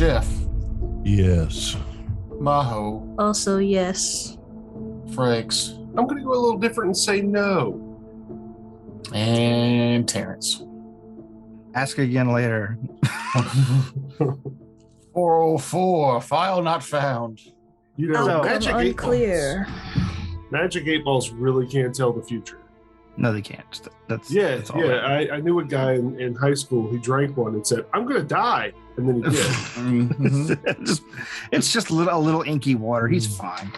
Jeff. Yes. Maho. Also, yes. Franks. I'm going to go a little different and say no. And Terrence. Ask again later. 404. File not found. You know, Outcome unclear. Magic 8 Balls really can't tell the future. No, they can't. That's all I knew a guy in high school who drank one and said, "I'm going to die," and then he did. It's just a little inky water. He's fine.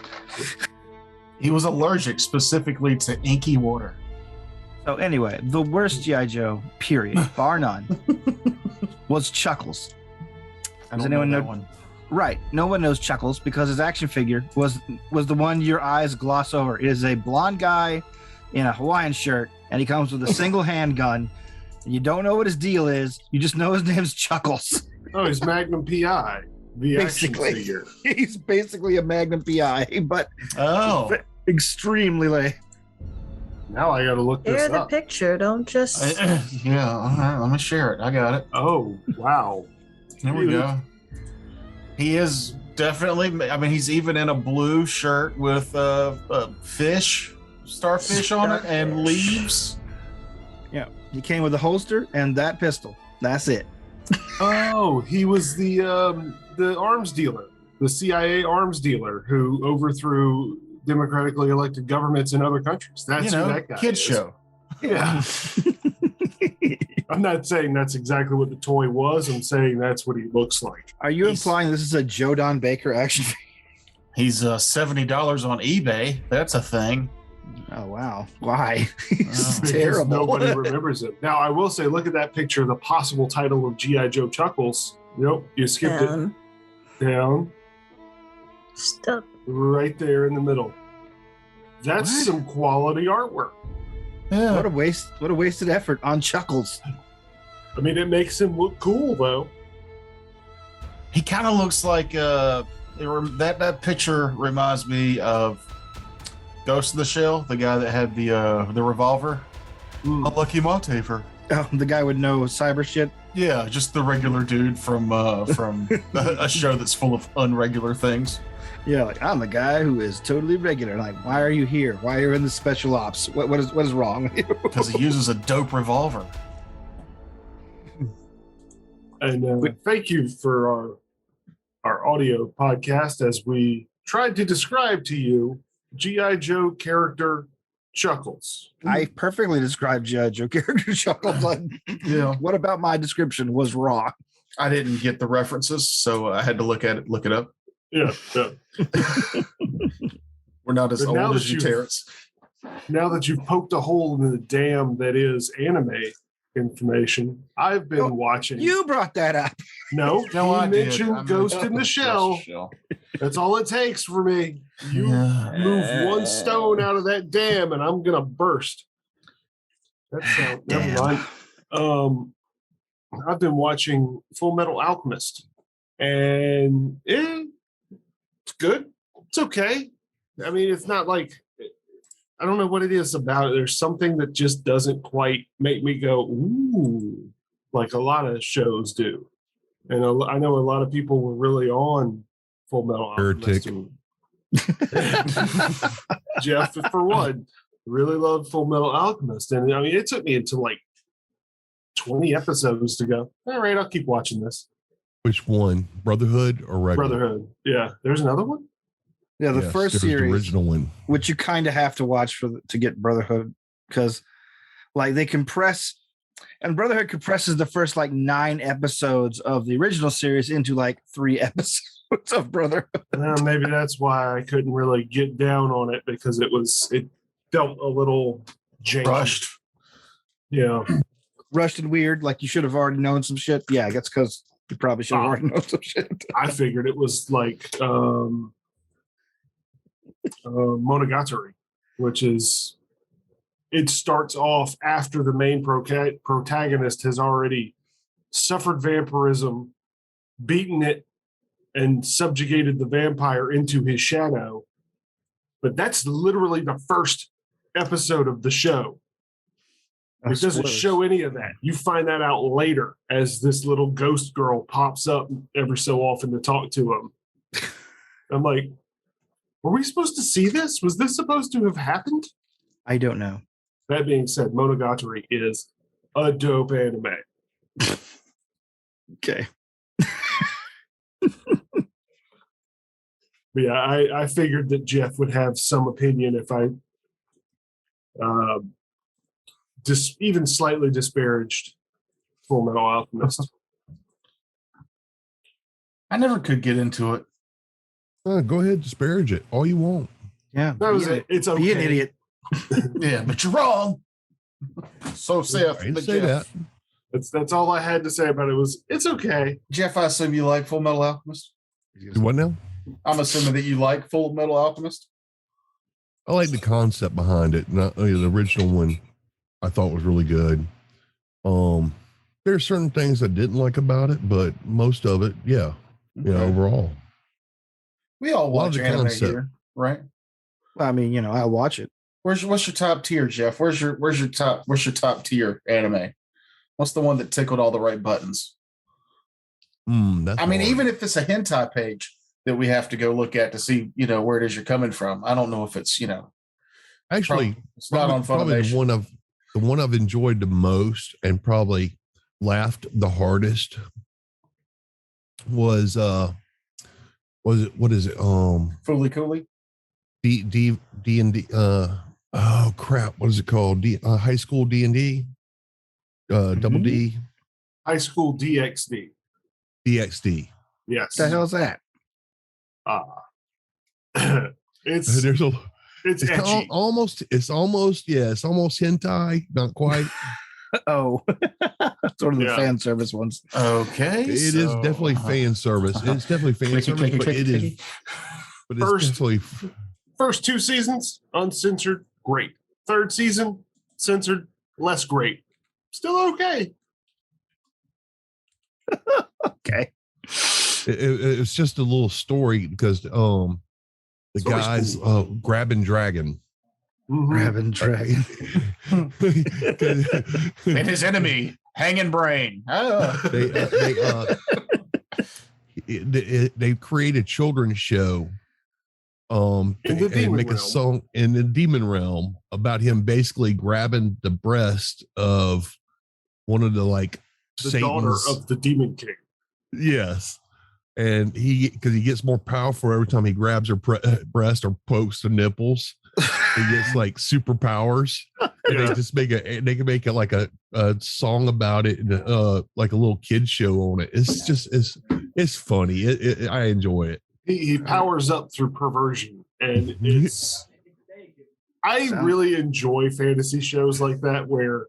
He was allergic specifically to inky water. So anyway, the worst G.I. Joe, period, bar none, was Chuckles. Does anyone know that one? Right. No one knows Chuckles because his action figure was the one your eyes gloss over. It is a blonde guy in a Hawaiian shirt, and he comes with a single handgun. And you don't know what his deal is. You just know his name's Chuckles. Oh, he's Magnum PI, the action Basically. figure. He's basically a Magnum PI, but extremely lame. Now I got to look this Share the up. picture. Don't just. Yeah, all right, let me share it. I got it. Oh, wow. There we go. He is definitely, I mean, he's even in a blue shirt with starfish on it and leaves. Yeah, he came with a holster and that pistol. That's it. Oh, he was the arms dealer, the CIA arms dealer who overthrew democratically elected governments in other countries. That's who that guy kids is. show. Yeah. I'm not saying that's exactly what the toy was. I'm saying that's what he looks like. Are you implying this is a Joe Don Baker action figure? He's $70 on eBay. That's a thing. Oh, wow. Why? He's Because terrible. Nobody remembers it. Now, I will say, look at that picture, the possible title of G.I. Joe Chuckles. Nope, you skipped it. Down. Stuck. Right there in the middle. That's some quality artwork. Yeah. What a wasted effort on Chuckles. I mean, it makes him look cool, though. He kind of looks like that picture reminds me of Ghost in the Shell, the guy that had the revolver. Unlucky Montever. Oh, the guy with no cyber shit. Yeah, just the regular dude from a show that's full of unregular things. Yeah, like I'm the guy who is totally regular. Like, why are you here? Why are you in the special ops? What is wrong with you? Because he uses a dope revolver. And thank you for our audio podcast as we tried to describe to you G.I. Joe character Chuckles. I perfectly described G.I. Joe character Chuckles. Like, Yeah. What about my description was wrong? I didn't get the references, so I had to look it up. Yeah. We're not as But now old that as you, you've- Terrence. Now that you've poked a hole in the dam that is anime information, I've been watching. You brought that up. No, I you did. mentioned I Ghost mentioned in the Shell. That's all it takes for me. You move one stone out of that dam, and I'm gonna burst. That's never mind. I've been watching Full Metal Alchemist, and it's good. It's okay. I mean, it's not like I don't know what it is about it. There's something that just doesn't quite make me go ooh, like a lot of shows do. And I know a lot of people were really on Full Metal Alchemist. Jeff, for one, really loved Full Metal Alchemist. And I mean, it took me into like 20 episodes to go, all right, I'll keep watching this. Which one? Brotherhood or regular? Brotherhood. Yeah. There's another one? Yeah, the Yes, first there's series, the original one. which you kind of have to watch to get Brotherhood, because like they compress, and Brotherhood compresses the first like 9 episodes of the original series into like 3 episodes of Brotherhood. Maybe that's why I couldn't really get down on it, because it felt a little janky. Rushed. Yeah. Rushed and weird, like you should have already known some shit. Yeah, I guess because you probably should have already known some shit. I figured it was like Monogatari, which is it starts off after the main protagonist has already suffered vampirism, beaten it, and subjugated the vampire into his shadow. But that's literally the first episode of the show. It doesn't show any of that. You find that out later as this little ghost girl pops up every so often to talk to him. I'm like, were we supposed to see this? Was this supposed to have happened? I don't know. That being said, Monogatari is a dope anime. Okay. But yeah, I figured that Jeff would have some opinion if I just even slightly disparaged Full Metal Alchemist. I never could get into it. Go ahead, disparage it all you want. Yeah. That was it. It's okay. Be an idiot. Yeah, but you're wrong. So Seth, I didn't but say Jeff, that. That's all I had to say about it. It's okay. Jeff, I assume you like Full Metal Alchemist. What now? I'm assuming that you like Full Metal Alchemist. I like the concept behind it. Not the original one. I thought was really good. There's certain things I didn't like about it, but most of it, yeah. Okay. Yeah, overall. We all watch the anime concept. here, right? I mean, I'll watch it. What's your top tier, Jeff? What's your top tier anime? What's the one that tickled all the right buttons? That's I mean, hard. even if it's a hentai page that we have to go look at to see, where it is you're coming from. I don't know if it's, actually, it's not on probably Funimation. the one I've enjoyed the most and probably laughed the hardest was what is it? Fooly Cooly? D&D oh crap, what is it called? High school D&D? Double D? High School DxD. DxD. Yes. What the hell's that? It's There's a it's it's etchy. almost hentai, not quite. Oh, sort of the Yeah. fan service ones. Okay. It is definitely fan service. It's definitely fan service, but it is. But it's First- definitely First 2 seasons, uncensored, great. Third season, censored, less great. Still okay. Okay. it's just a little story because the It's always guys cool. grabbing dragon. Mhm. Grabbing dragon. And his enemy, hanging brain. Oh. they create a children's show In the and demon make a realm. song in the demon realm about him basically grabbing the breast of one of the The daughter Satan's, of the Demon King. yes, and because he gets more powerful every time he grabs her breast or pokes the nipples. He gets superpowers, and Yeah. they just they can make it like a song about it, and like a little kid show on it. It's just it's funny. I enjoy it. He powers up through perversion, and Mhm. I really enjoy fantasy shows like that where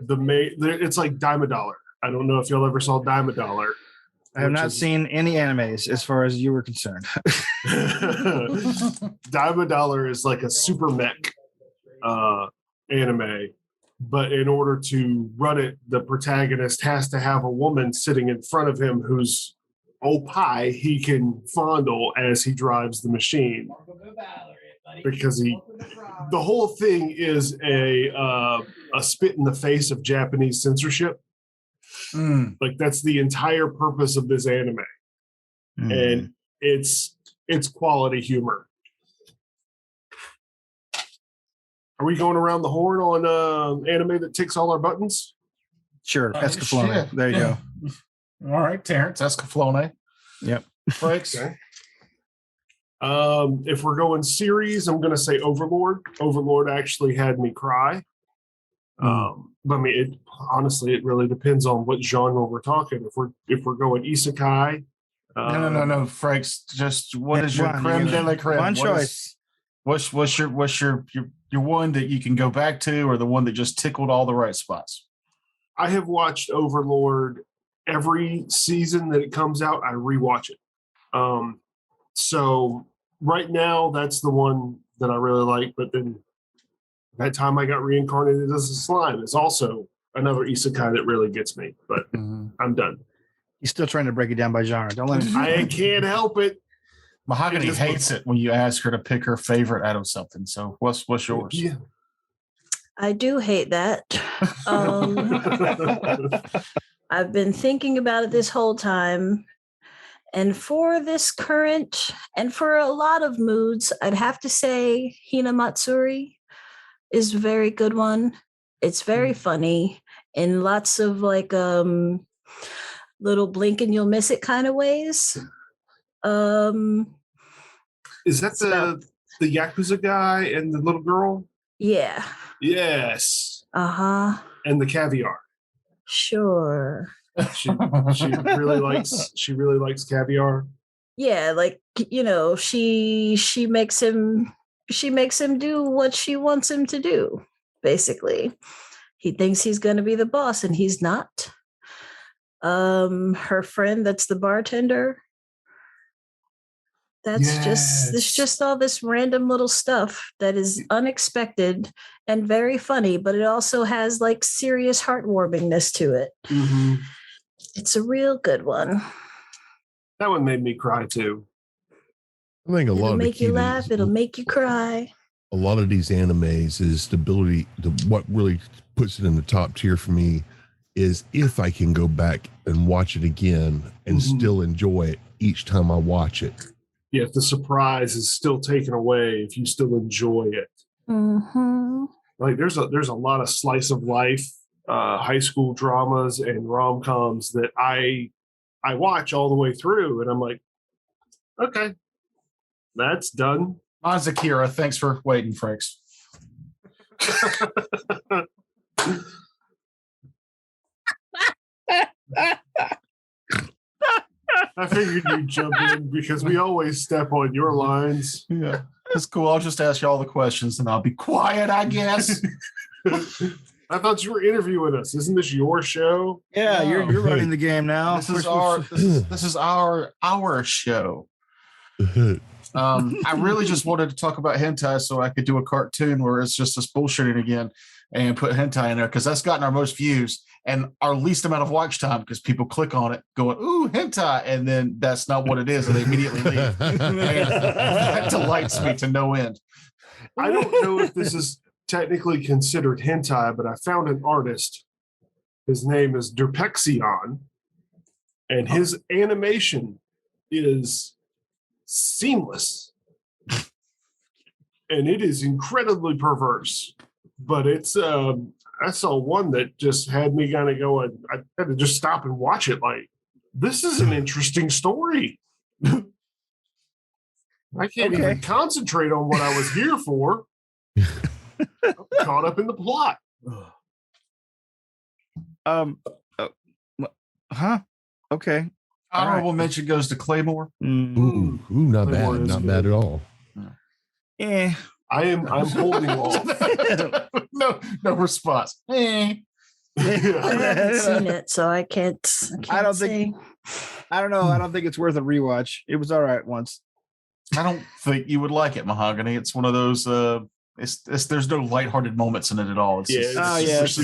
it's like Dime a Dollar. I don't know if y'all ever saw Dime a Dollar. I have which not is- seen any animes as far as you were concerned. Dime a Dollar is like a super mech anime, but in order to run it, the protagonist has to have a woman sitting in front of him who's pie he can fondle as he drives the machine, because the whole thing is a spit in the face of Japanese censorship. Mm. Like that's the entire purpose of this anime, and it's quality humor. Are we going around the horn on anime that ticks all our buttons? Sure, Escaflowne. Shit. There you Yeah. go. All right, Terrence Escaflowne. Yep. Frakes. Okay. If we're going series, I'm going to say Overlord. Overlord actually had me cry. But I mean, honestly, it really depends on what genre we're talking. If we're going isekai, No, Frakes. Just what is your One, creme you- de la creme? one What choice. is- what's your one that you can go back to, or the one that just tickled all the right spots? I have watched Overlord every season that it comes out. I rewatch it. So right now, that's the one that I really like. But then that time I got reincarnated as a slime is also another isekai that really gets me. But I'm done. He's still trying to break it down by genre. Don't let him. I can't help it. Mahogany It just- hates it when you ask her to pick her favorite out of something. So what's yours? Yeah. I do hate that. I've been thinking about it this whole time. And for this current, and for a lot of moods, I'd have to say Hina Matsuri is a very good one. It's very funny in lots of like little blink and you'll miss it kind of ways. Is that the Yakuza guy and the little girl? Yeah. Yes. Uh-huh. And the caviar. Sure. She really likes caviar. Yeah, like she makes him do what she wants him to do, basically. He thinks he's gonna be the boss and he's not. Her friend that's the bartender. It's just all this random little stuff that is unexpected and very funny, but it also has like serious heartwarmingness to it. Mm-hmm. It's a real good one. That one made me cry too. I think It'll make you laugh. It'll make you cry. A lot of these animes is the ability to what really puts it in the top tier for me is if I can go back and watch it again and still enjoy it each time I watch it. Yeah, if the surprise is still taken away, if you still enjoy it. Mm-hmm. Like there's a lot of slice of life, high school dramas and rom-coms that I watch all the way through, and I'm like, okay, that's done. Mine's Akira. Thanks for waiting, Franks. I figured you'd jump in because we always step on your lines. Yeah, that's cool. I'll just ask you all the questions and I'll be quiet, I guess. I thought you were interviewing us. Isn't this your show? Yeah, No. you're running the game now. This is our show. I really just wanted to talk about hentai so I could do a cartoon where it's just us bullshitting again and put hentai in there because that's gotten our most views and our least amount of watch time because people click on it going, ooh, hentai, and then that's not what it is, and they immediately leave. And that delights me to no end. I don't know if this is technically considered hentai, but I found an artist. His name is Derpexion, and his animation is seamless. And it is incredibly perverse. But it's I saw one that just had me kind of going, I had to just stop and watch it like, this is an interesting story. I can't even concentrate on what I was here for. I'm caught up in the plot. Okay. Honorable mention goes to Claymore. Ooh, not Claymore bad. is Not good. bad at all. Yeah. I'm holding off. no response. I haven't seen it, so I can't I don't say. think. I don't know. I don't think it's worth a rewatch. It was all right once. I don't think you would like it, Mahogany. It's one of those. There's no lighthearted moments in it at all. It's It's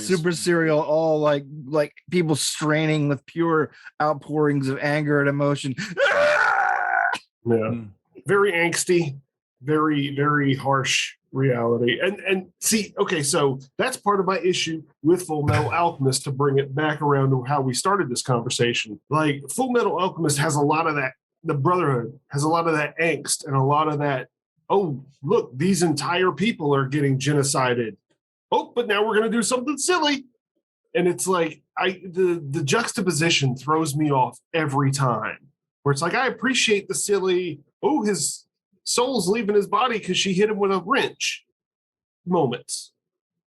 super serial. All like people straining with pure outpourings of anger and emotion. Yeah, very angsty, very very harsh reality. And see, okay, so that's part of my issue with Full Metal Alchemist. To bring it back around to how we started this conversation, like Full Metal Alchemist has a lot of that. The Brotherhood has a lot of that angst and a lot of that. Oh, look, these entire people are getting genocided. Oh, but now we're going to do something silly. And it's like the juxtaposition throws me off every time. Where it's like, I appreciate the silly, oh, his soul's leaving his body because she hit him with a wrench moments.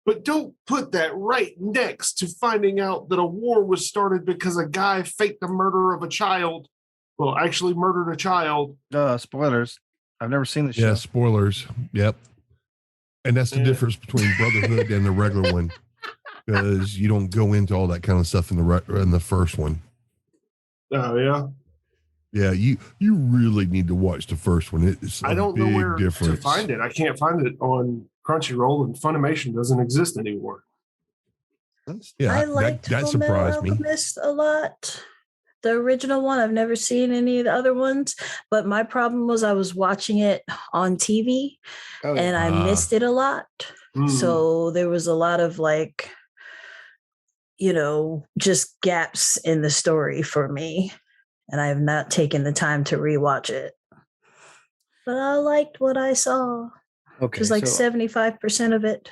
But don't put that right next to finding out that a war was started because a guy faked the murder of a child. Well, actually murdered a child. Spoilers. I've never seen the show. Yeah, spoilers. Yep. And that's the difference between Brotherhood and the regular one, because you don't go into all that kind of stuff in the first one. Oh yeah. Yeah, you really need to watch the first one. It's I don't know where difference. to find it. I can't find it on Crunchyroll, and Funimation doesn't exist anymore. Yeah, I liked that Full Metal surprised me. Alchemist a lot. The original one, I've never seen any of the other ones, but my problem was I was watching it on TV and I missed it a lot. So there was a lot of like, just gaps in the story for me. And I have not taken the time to rewatch it. But I liked what I saw. Okay. Just like 75% of it.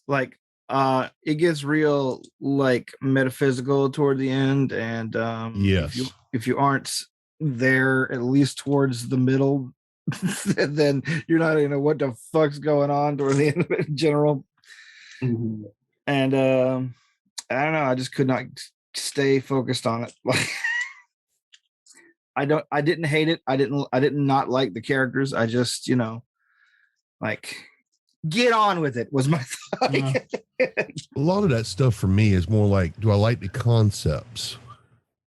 Like it gets real like metaphysical toward the end. And Yes. if you aren't there at least towards the middle, then you're not gonna know what the fuck's going on toward the end of it in general. Mm-hmm. And I don't know, I just could not stay focused on it. Like I didn't hate it. I did not like the characters. I just, like get on with it was my thought. A lot of that stuff for me is more like, do I like the concepts?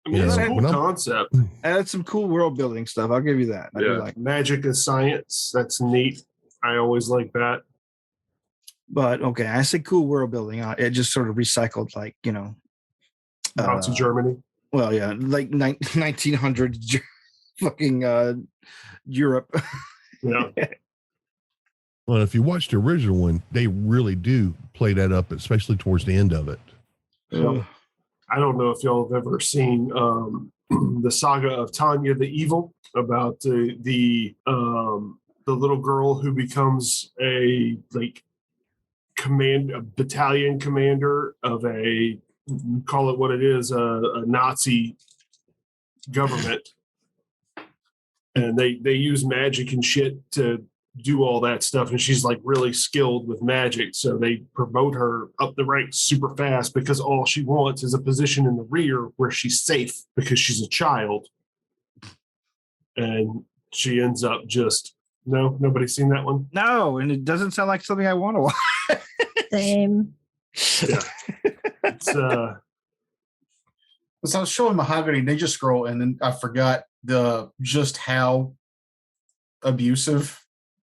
I mean, it's a cool concept. And it's some cool world building stuff. I'll give you that. I do like magic and science. That's neat. I always like that. But okay, I say cool world building. It just sort of recycled, like Nazi Germany. Well, yeah, like 1900s fucking Europe. Yeah. Well, if you watch the original one, they really do play that up, especially towards the end of it. So, I don't know if y'all have ever seen the saga of Tanya the Evil, about the little girl who becomes a battalion commander of a, call it what it is, a Nazi government, and they use magic and shit to do all that stuff, and she's like really skilled with magic, so they promote her up the ranks super fast because all she wants is a position in the rear where she's safe because she's a child. And she ends up just nobody's seen that one. No, and it doesn't sound like something I want to watch. Same. Yeah. It's so I was showing Mahogany Ninja Scroll, and then I forgot just how abusive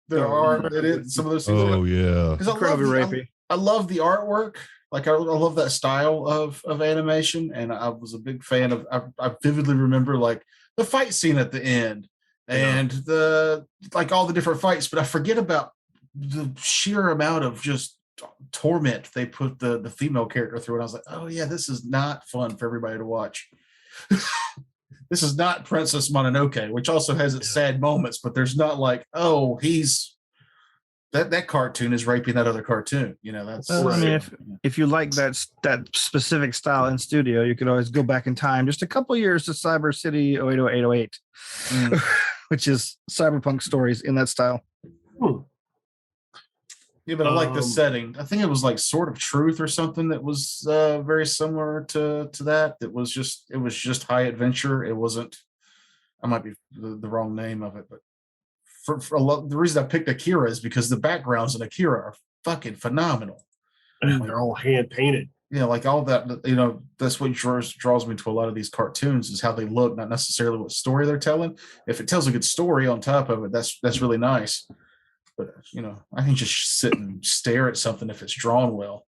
there are in some of those things. Oh yeah, because I love the artwork. Like I love that style of animation, and I was a big fan of. I vividly remember like the fight scene at the end and the all the different fights, but I forget about the sheer amount of just torment they put the female character through, and I was like, oh yeah, this is not fun for everybody to watch. This is not Princess Mononoke, which also has its sad moments, but there's not like, oh, he's that cartoon is raping that other cartoon. That's I mean, if you like that specific style in studio, you could always go back in time just a couple years to Cyber City 0808, which is cyberpunk stories in that style. Yeah, but I like the setting. I think it was like Sword of Truth or something that was very similar to that. It was just high adventure. It wasn't. I might be the wrong name of it, but for a lot, the reason I picked Akira is because the backgrounds in Akira are fucking phenomenal. And they're all hand painted. Yeah, like all that. That's what draws me to a lot of these cartoons is how they look, not necessarily what story they're telling. If it tells a good story on top of it, that's really nice. But I can just sit and stare at something if it's drawn well.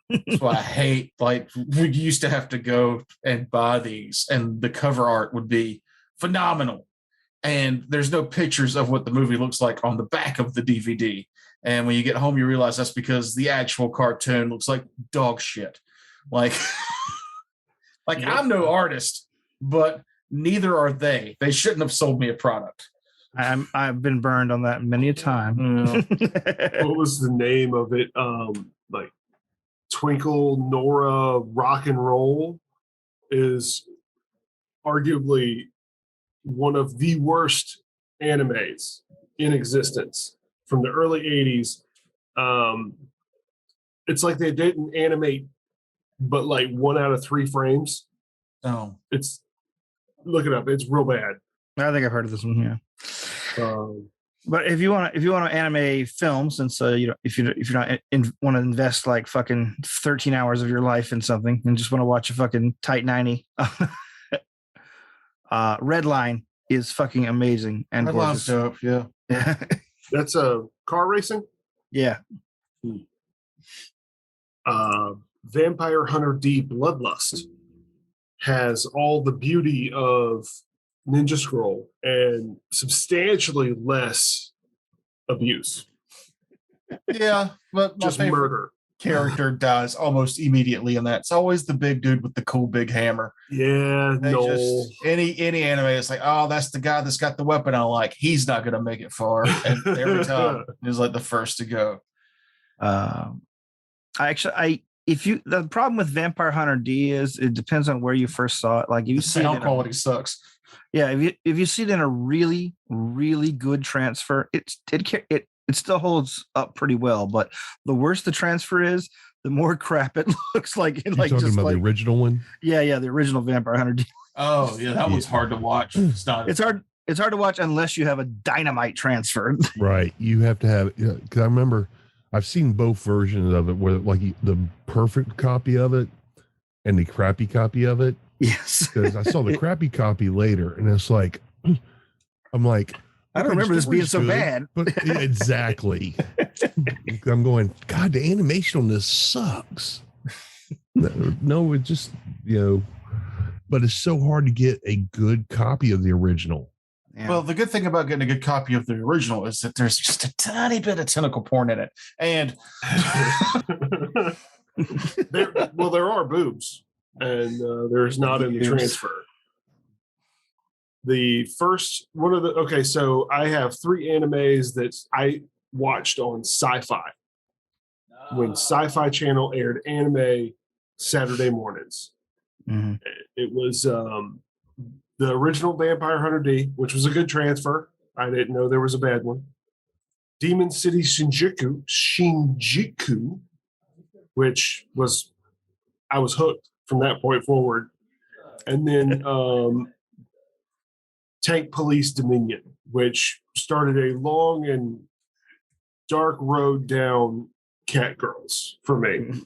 That's why I hate, like, we used to have to go and buy these, and the cover art would be phenomenal, and there's no pictures of what the movie looks like on the back of the DVD. And when you get home, you realize that's because the actual cartoon looks like dog shit. Like, I'm no artist, but neither are they. They shouldn't have sold me a product. I've been burned on that many a time. What was the name of it? Like Twinkle Nora Rock and Roll is arguably one of the worst animes in existence from the early 80s. It's like they didn't animate but like 1 out of 3 frames. Oh, look it up. It's real bad. I think I've heard of this one. Yeah. But if you want to anime film, since if you're not want to invest like fucking 13 hours of your life in something and just want to watch a fucking tight 90, Red Line is fucking amazing and Red Line's dope. Yeah. That's a car racing. Yeah. Vampire Hunter D Bloodlust has all the beauty of Ninja Scroll and substantially less abuse. Yeah, but my Just favorite murder. character dies almost immediately in that. It's always the big dude with the cool big hammer. Yeah, They no. just any anime is like, oh, that's the guy that's got the weapon. I'm like, he's not gonna make it far. And every time he's like the first to go. The problem with Vampire Hunter D is it depends on where you first saw it. Like if you The see it sound in quality sucks. if you see it in a really really good transfer, it still holds up pretty well. But the worse the transfer is, the more crap it looks like. You're talking about the original one? Yeah, the original Vampire Hunter D. Oh yeah, that one's hard to watch. It's not. It's hard to watch unless you have a dynamite transfer. Right. You have to have, because I remember I've seen both versions of it where like the perfect copy of it and the crappy copy of it. Yes. Because I saw the crappy copy later and it's like, I'm like, I don't remember this being so bad. But yeah, exactly. I'm going, God, the animation on this sucks. No, it just, but it's so hard to get a good copy of the original. Yeah. Well, the good thing about getting a good copy of the original is that there's just a tiny bit of tentacle porn in it. And there are boobs, and there's not in the transfer. The first one of the so I have 3 animes that I watched on Sci-Fi when Sci-Fi Channel aired anime Saturday mornings. Mm-hmm. It was the original Vampire Hunter D, which was a good transfer. I didn't know there was a bad one. Demon City Shinjuku, which was, I was hooked from that point forward. And then Tank Police Dominion, which started a long and dark road down cat girls for me.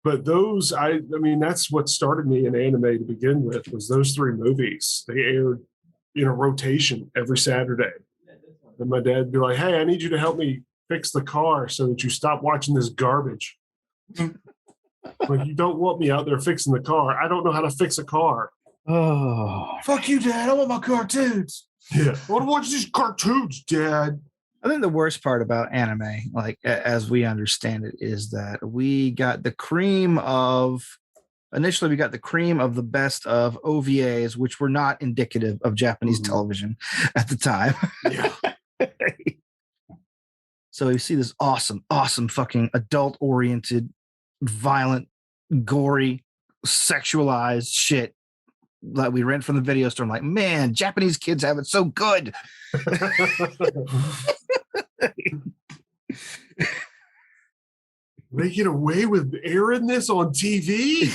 But those, I mean, that's what started me in anime to begin with, was those 3 movies. They aired in a rotation every Saturday. And my dad would be like, hey, I need you to help me fix the car so that you stop watching this garbage. Like, you don't want me out there fixing the car. I don't know how to fix a car. Oh, fuck you, Dad. I want my cartoons. Yeah. I want to watch these cartoons, Dad. I think the worst part about anime, like as we understand it, is that we got the cream of the best of OVAs, which were not indicative of Japanese television at the time. Yeah. So you see this awesome fucking adult-oriented, violent, gory, sexualized shit that we rent from the video store. I'm like, man, Japanese kids have it so good. They get away with airing this on TV?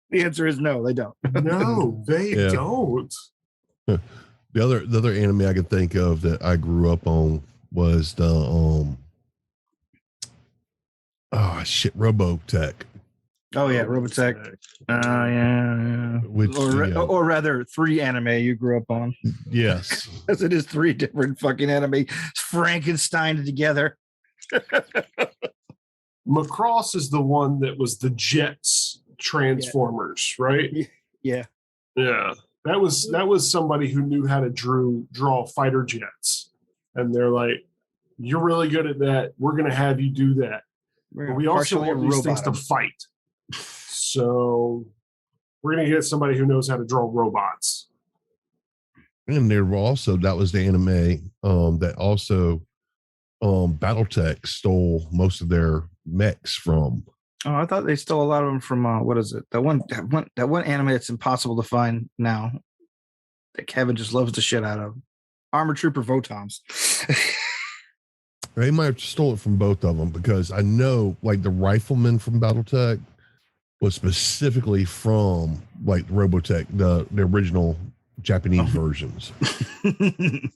The answer is no, they don't. No, they don't. The other anime I could think of that I grew up on was the Robotech. Oh yeah, Robotech. Yeah. Which, or rather, 3 anime you grew up on. Yes, because it is 3 different fucking anime Frankenstein together. Macross is the one that was the Jets Transformers, right? Yeah. Yeah. That was somebody who knew how to draw fighter jets. And they're like, you're really good at that. We're going to have you do that. But we also want these things to fight. So we're going to get somebody who knows how to draw robots. and there were also, that was the anime that also Battletech stole most of their mechs from. Oh, I thought they stole a lot of them from what is it? That one anime that's impossible to find now that Kevin just loves the shit out of. Armor Trooper Votoms. They might have stole it from both of them, because I know like the Rifleman from Battletech was specifically from like Robotech, the original Japanese versions.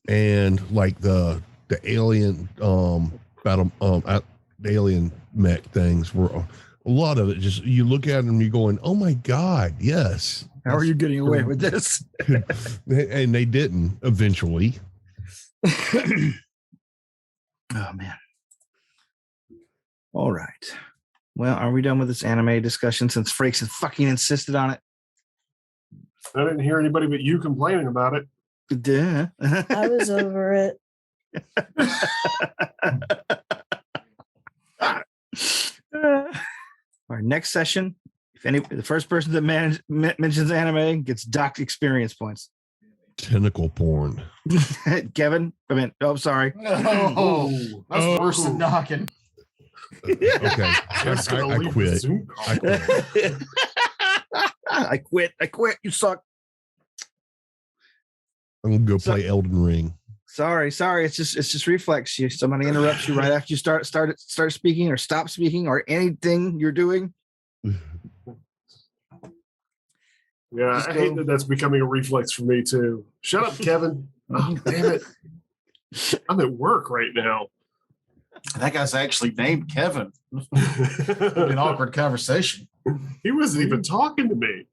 And like the alien the alien mech things were a lot of it. Just you look at them, you're going, oh my God, yes. How are you getting away with this? And they didn't eventually. Oh man. All right. Well, are we done with this anime discussion since Frakes has fucking insisted on it? I didn't hear anybody but you complaining about it. Duh. I was over it. Our next session, the first person that mentions anime gets docked experience points. Tentacle porn. Kevin, sorry. Oh, that's worse than knocking. Okay, Jeff's gonna I leave the quit. Zoom call. I quit. I quit. You suck. I'm gonna go play Elden Ring. Sorry. It's just reflex. Somebody interrupts you right after you start speaking or stop speaking or anything you're doing. Yeah, Just I hate that that's becoming a reflex for me too. Shut up, Kevin. Oh, damn it. I'm at work right now. That guy's actually named Kevin. An awkward conversation. He wasn't even talking to me.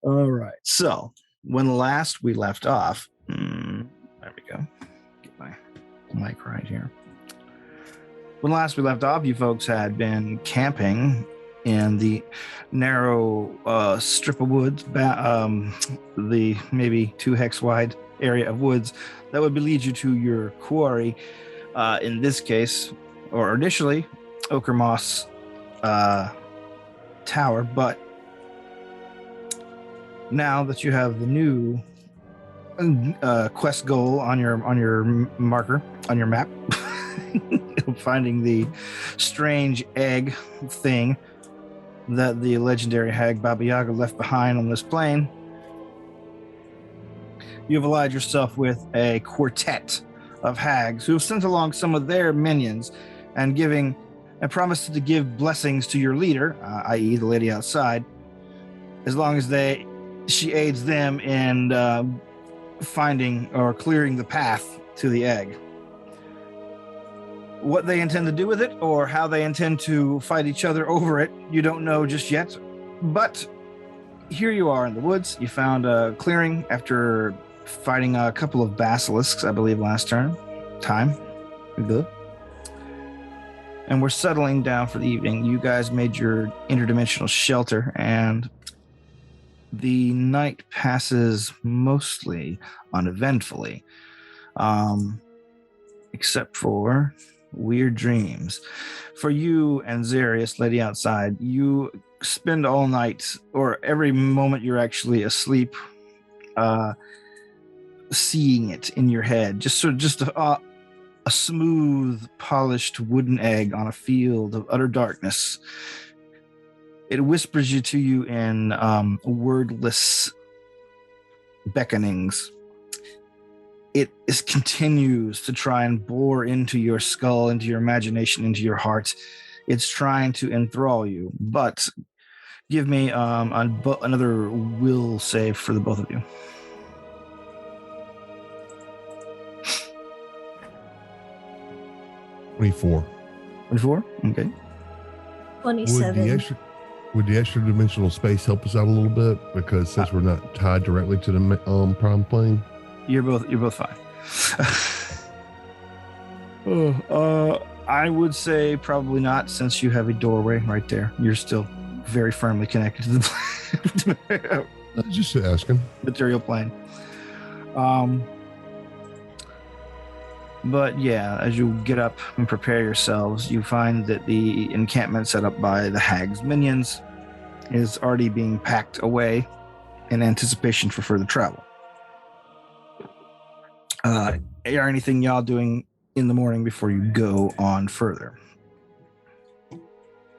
All right. So when last we left off, there we go. Get my mic right here. When last we left off, you folks had been camping in the narrow strip of woods, the maybe 2 hex wide area of woods that would lead you to your quarry. In this case, or initially, Ochre Moss Tower, but now that you have the new quest goal on your marker on your map, finding the strange egg thing that the legendary hag Baba Yaga left behind on this plane, you have allied yourself with a quartet of hags who have sent along some of their minions and promised to give blessings to your leader, i.e. the lady outside, as long as she aids them in finding or clearing the path to the egg. What they intend to do with it or how they intend to fight each other over it, you don't know just yet. But here you are in the woods. You found a clearing after fighting a couple of basilisks, I believe, last time. Good. And we're settling down for the evening. You guys made your interdimensional shelter, and the night passes mostly uneventfully, except for weird dreams. For you and Zarius, Lady Outside, you spend all night, or every moment you're actually asleep, seeing it in your head, just a smooth, polished wooden egg on a field of utter darkness. It whispers to you in wordless beckonings. It continues to try and bore into your skull, into your imagination, into your heart. It's trying to enthrall you. But give me another will save for the both of you. $24. 24? Okay. 27. Would the extra dimensional space help us out a little bit? Because since we're not tied directly to the prime plane. You're both fine. I would say probably not, since you have a doorway right there. You're still very firmly connected to the Just asking. material plane. But yeah, as you get up and prepare yourselves, you find that the encampment set up by the hag's minions is already being packed away in anticipation for further travel. Are anything y'all doing in the morning before you go on further?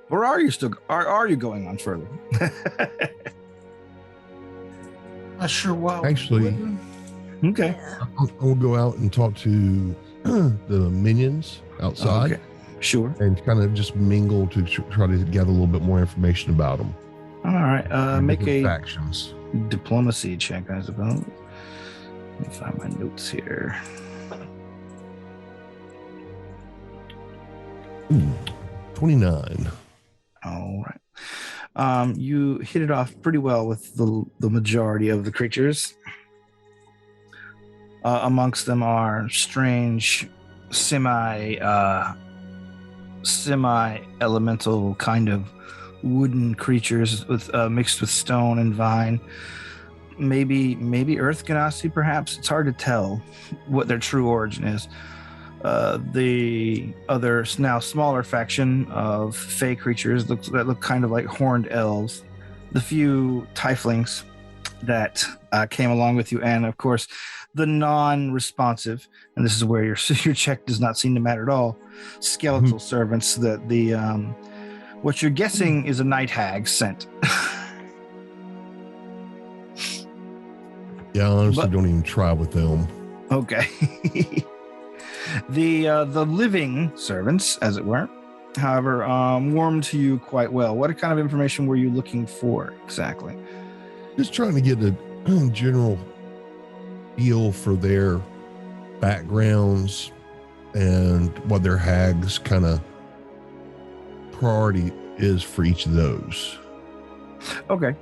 Or are you going on further? Not sure why. Actually, Okay. I'll go out and talk to the minions outside. Okay. Sure. And kind of just mingle to try to gather a little bit more information about them. All right. Make a factions. diplomacy check, I suppose. Let me find my notes here. Ooh, 29. All right. You hit it off pretty well with the majority of the creatures. Amongst them are strange, semi-elemental kind of wooden creatures with mixed with stone and vine. maybe Earth Ganassi, perhaps. It's hard to tell what their true origin is. The other now smaller faction of fey creatures that look kind of like horned elves. The few tieflings that came along with you, and of course the non-responsive, and this is where your check does not seem to matter at all, skeletal servants that the what you're guessing is a night hag sent. Yeah, I honestly don't even try with them. Okay. The living servants, as it were, however, warmed to you quite well. What kind of information were you looking for exactly? Just trying to get a general feel for their backgrounds and what their hags kind of priority is for each of those. Okay.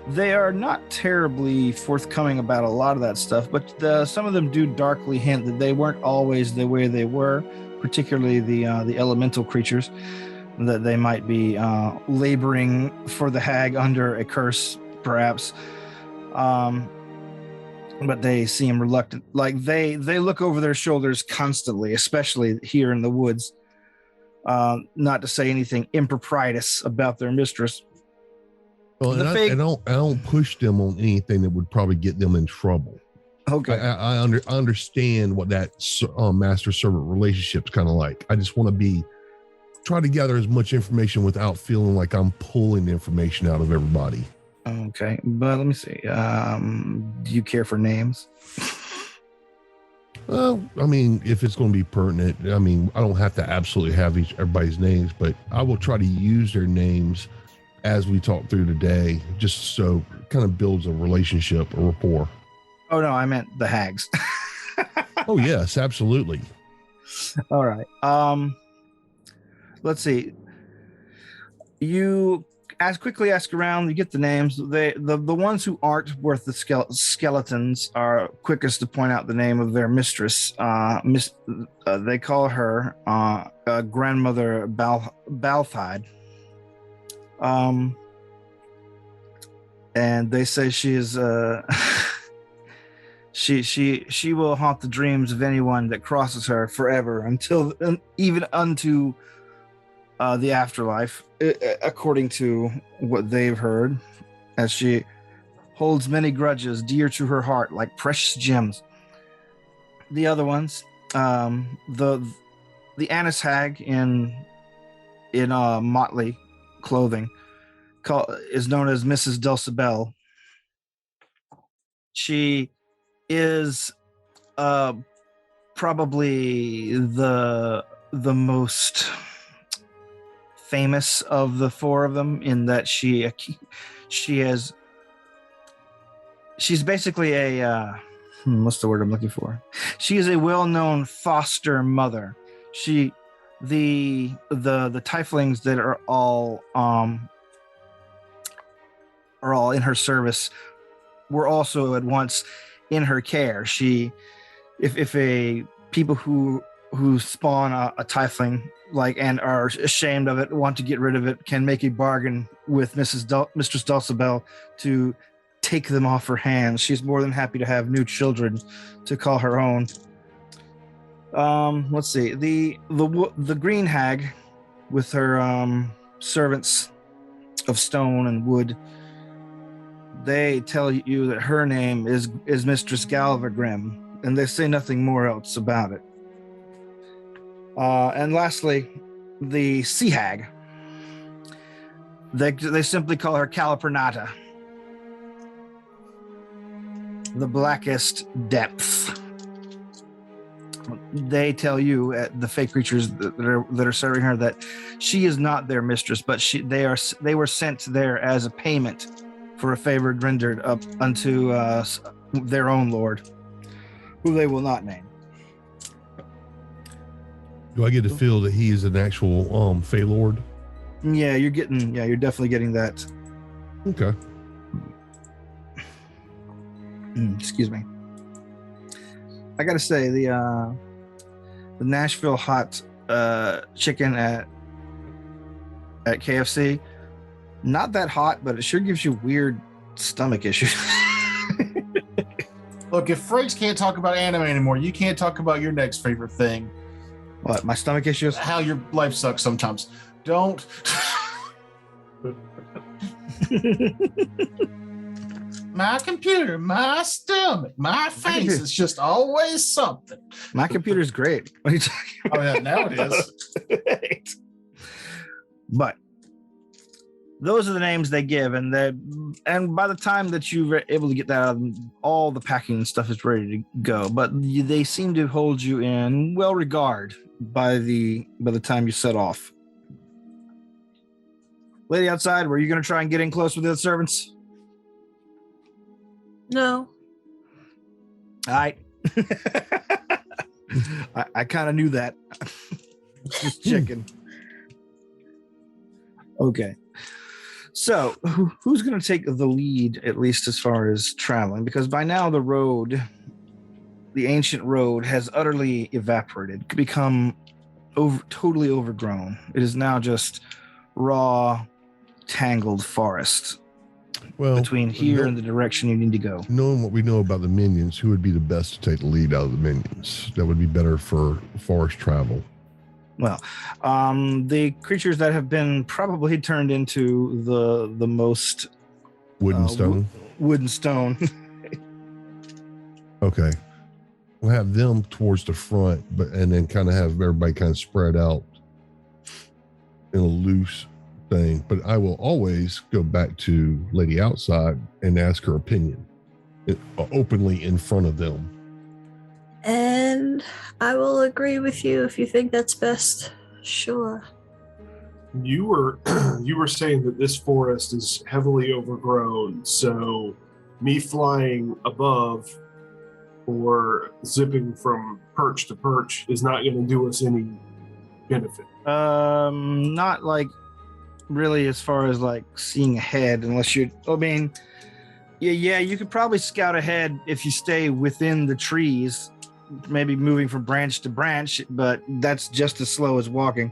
They are not terribly forthcoming about a lot of that stuff, but some of them do darkly hint that they weren't always the way they were, particularly the elemental creatures, that they might be laboring for the hag under a curse, perhaps. But they seem reluctant. Like they look over their shoulders constantly, especially here in the woods. Not to say anything improprietous about their mistress. Well, and I don't push them on anything that would probably get them in trouble. Okay. I understand what that master servant relationship's kind of like. I just want to try to gather as much information without feeling like I'm pulling information out of everybody. Okay, but let me see. Do you care for names? Well, I mean, if it's going to be pertinent, I mean, I don't have to absolutely have everybody's names, but I will try to use their names as we talk through today, just so it kind of builds a relationship, a rapport. Oh, no, I meant the hags. Oh, yes, absolutely. All right. Let's see. You quickly ask around, you get the names. The ones who aren't worth the skeletons are quickest to point out the name of their mistress. They call her grandmother Balthide. And they say she is she will haunt the dreams of anyone that crosses her forever until even unto the afterlife, according to what they've heard, as she holds many grudges dear to her heart like precious gems. The other ones, the Annis hag in motley clothing is known as Mrs. Dulcibel. She is probably the most famous of the four of them, in that she's basically a what's the word I'm looking for? She is a well-known foster mother. The tieflings that are all in her service were also at once in her care. If a people who spawn a tiefling, like, and are ashamed of it, want to get rid of it, can make a bargain with Mistress Dulcibel to take them off her hands. She's more than happy to have new children to call her own. Let's see. The green hag with her servants of stone and wood, they tell you that her name is Mistress Galvagrim, and they say nothing more else about it. And lastly, the sea hag. They simply call her Calipernata, the blackest depth. They tell you, the fake creatures that are serving her, that she is not their mistress, but they were sent there as a payment for a favor rendered up unto their own lord, who they will not name. Do I get to feel that he is an actual Fey Lord? Yeah, you're definitely getting that. Okay. Excuse me. I gotta say, the Nashville hot chicken at KFC Not that hot, but it sure gives you weird stomach issues. Look, if Frakes can't talk about anime anymore, you can't talk about your next favorite thing. What, my stomach issues? How your life sucks sometimes. Don't. My computer, my stomach, my face. It's just always something. My computer's great. What are you talking about? Oh, yeah, now it is. But those are the names they give, and by the time that you're able to get that out, all the packing and stuff is ready to go. But they seem to hold you in well regard by the time you set off. Lady outside, were you going to try and get in close with the servants? No. All right. I kind of knew that. Just checking. Okay. So who's going to take the lead, at least as far as traveling? Because by now the ancient road has utterly evaporated, become totally overgrown. It is now just raw, tangled forest. Well, between here and the direction you need to go. Knowing what we know about the minions, who would be the best to take the lead out of the minions? That would be better for forest travel. Well, the creatures that have been probably turned into the most Wood and stone. Wood and stone. Okay, we'll have them towards the front, and then kind of have everybody kind of spread out in a loose thing. But I will always go back to Lady Outside and ask her opinion openly in front of them. And I will agree with you if you think that's best. Sure. You were saying that this forest is heavily overgrown, so me flying above or zipping from perch to perch is not going to do us any benefit. Not like really as far as like seeing ahead, unless you. I mean, yeah, you could probably scout ahead if you stay within the trees, maybe moving from branch to branch, but that's just as slow as walking,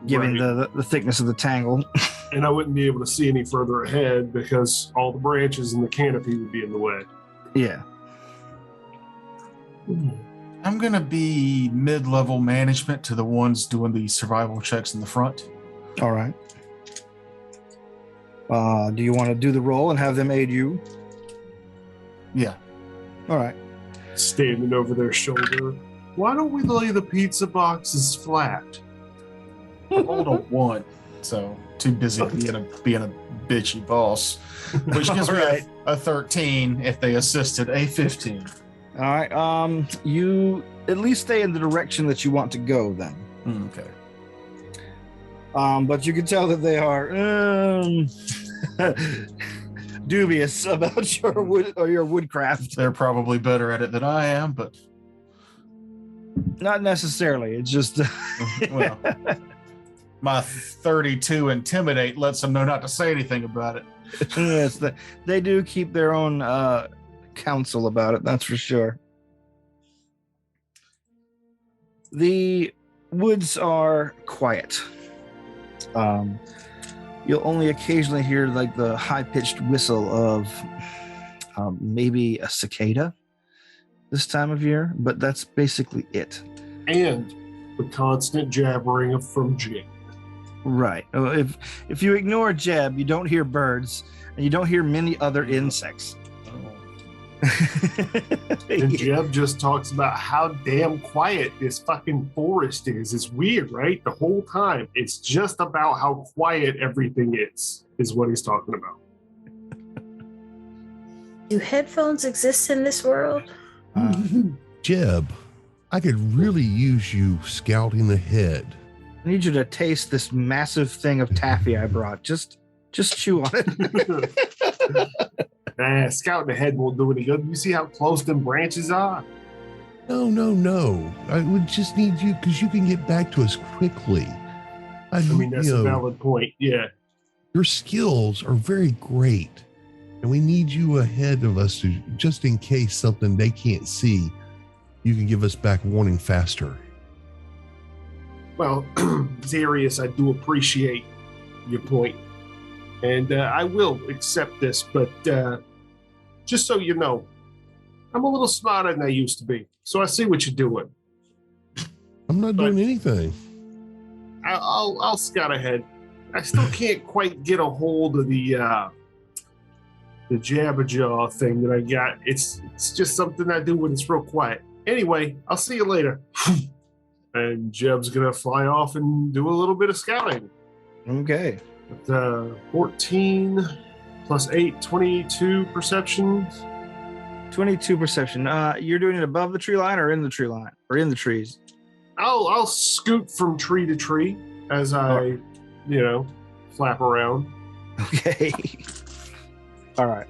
given the thickness of the tangle. And I wouldn't be able to see any further ahead because all the branches and the canopy would be in the way. Yeah. I'm going to be mid-level management to the ones doing the survival checks in the front. All right. Do you want to do the roll and have them aid you? Yeah. All right. Standing over their shoulder. Why don't we lay the pizza boxes flat? I rolled a 1, so too busy being a bitchy boss, which gives me a 13 if they assisted a 15. All right. You at least stay in the direction that you want to go then. Okay. But you can tell that they are dubious about your wood or your woodcraft. They're probably better at it than I am, but Not necessarily. It's just well, my 32 intimidate lets them know not to say anything about it. yes, they do keep their own counsel about it. That's for sure. The woods are quiet. You'll only occasionally hear like the high-pitched whistle of maybe a cicada this time of year, but that's basically it. And the constant jabbering from Jake. Right. If you ignore Jeb, you don't hear birds, and you don't hear many other insects. And Jeb just talks about how damn quiet this fucking forest is. It's weird, right? The whole time. It's just about how quiet everything is what he's talking about. Do headphones exist in this world? Jeb, I could really use you scouting ahead. I need you to taste this massive thing of taffy I brought. Just chew on it. Scouting ahead won't do any good. You see how close them branches are? No. I would just need you because you can get back to us quickly. I mean, that's a valid point. Yeah. Your skills are very great, and we need you ahead of us to, just in case something they can't see, you can give us back warning faster. Well, Darius, I do appreciate your point. and I will accept this, but just so you know, I'm a little smarter than I used to be, so I see what you're doing. I'm not doing anything. I'll scout ahead. I still can't quite get a hold of the Jabberjaw thing that I got. It's just something I do when it's real quiet. Anyway, I'll see you later. And Jeb's gonna fly off and do a little bit of scouting. Okay. With 14 plus 8, 22 perception. 22 perception. You're doing it above the tree line or in the tree line or in the trees? I'll scoot from tree to tree as I, flap around. Okay. All right.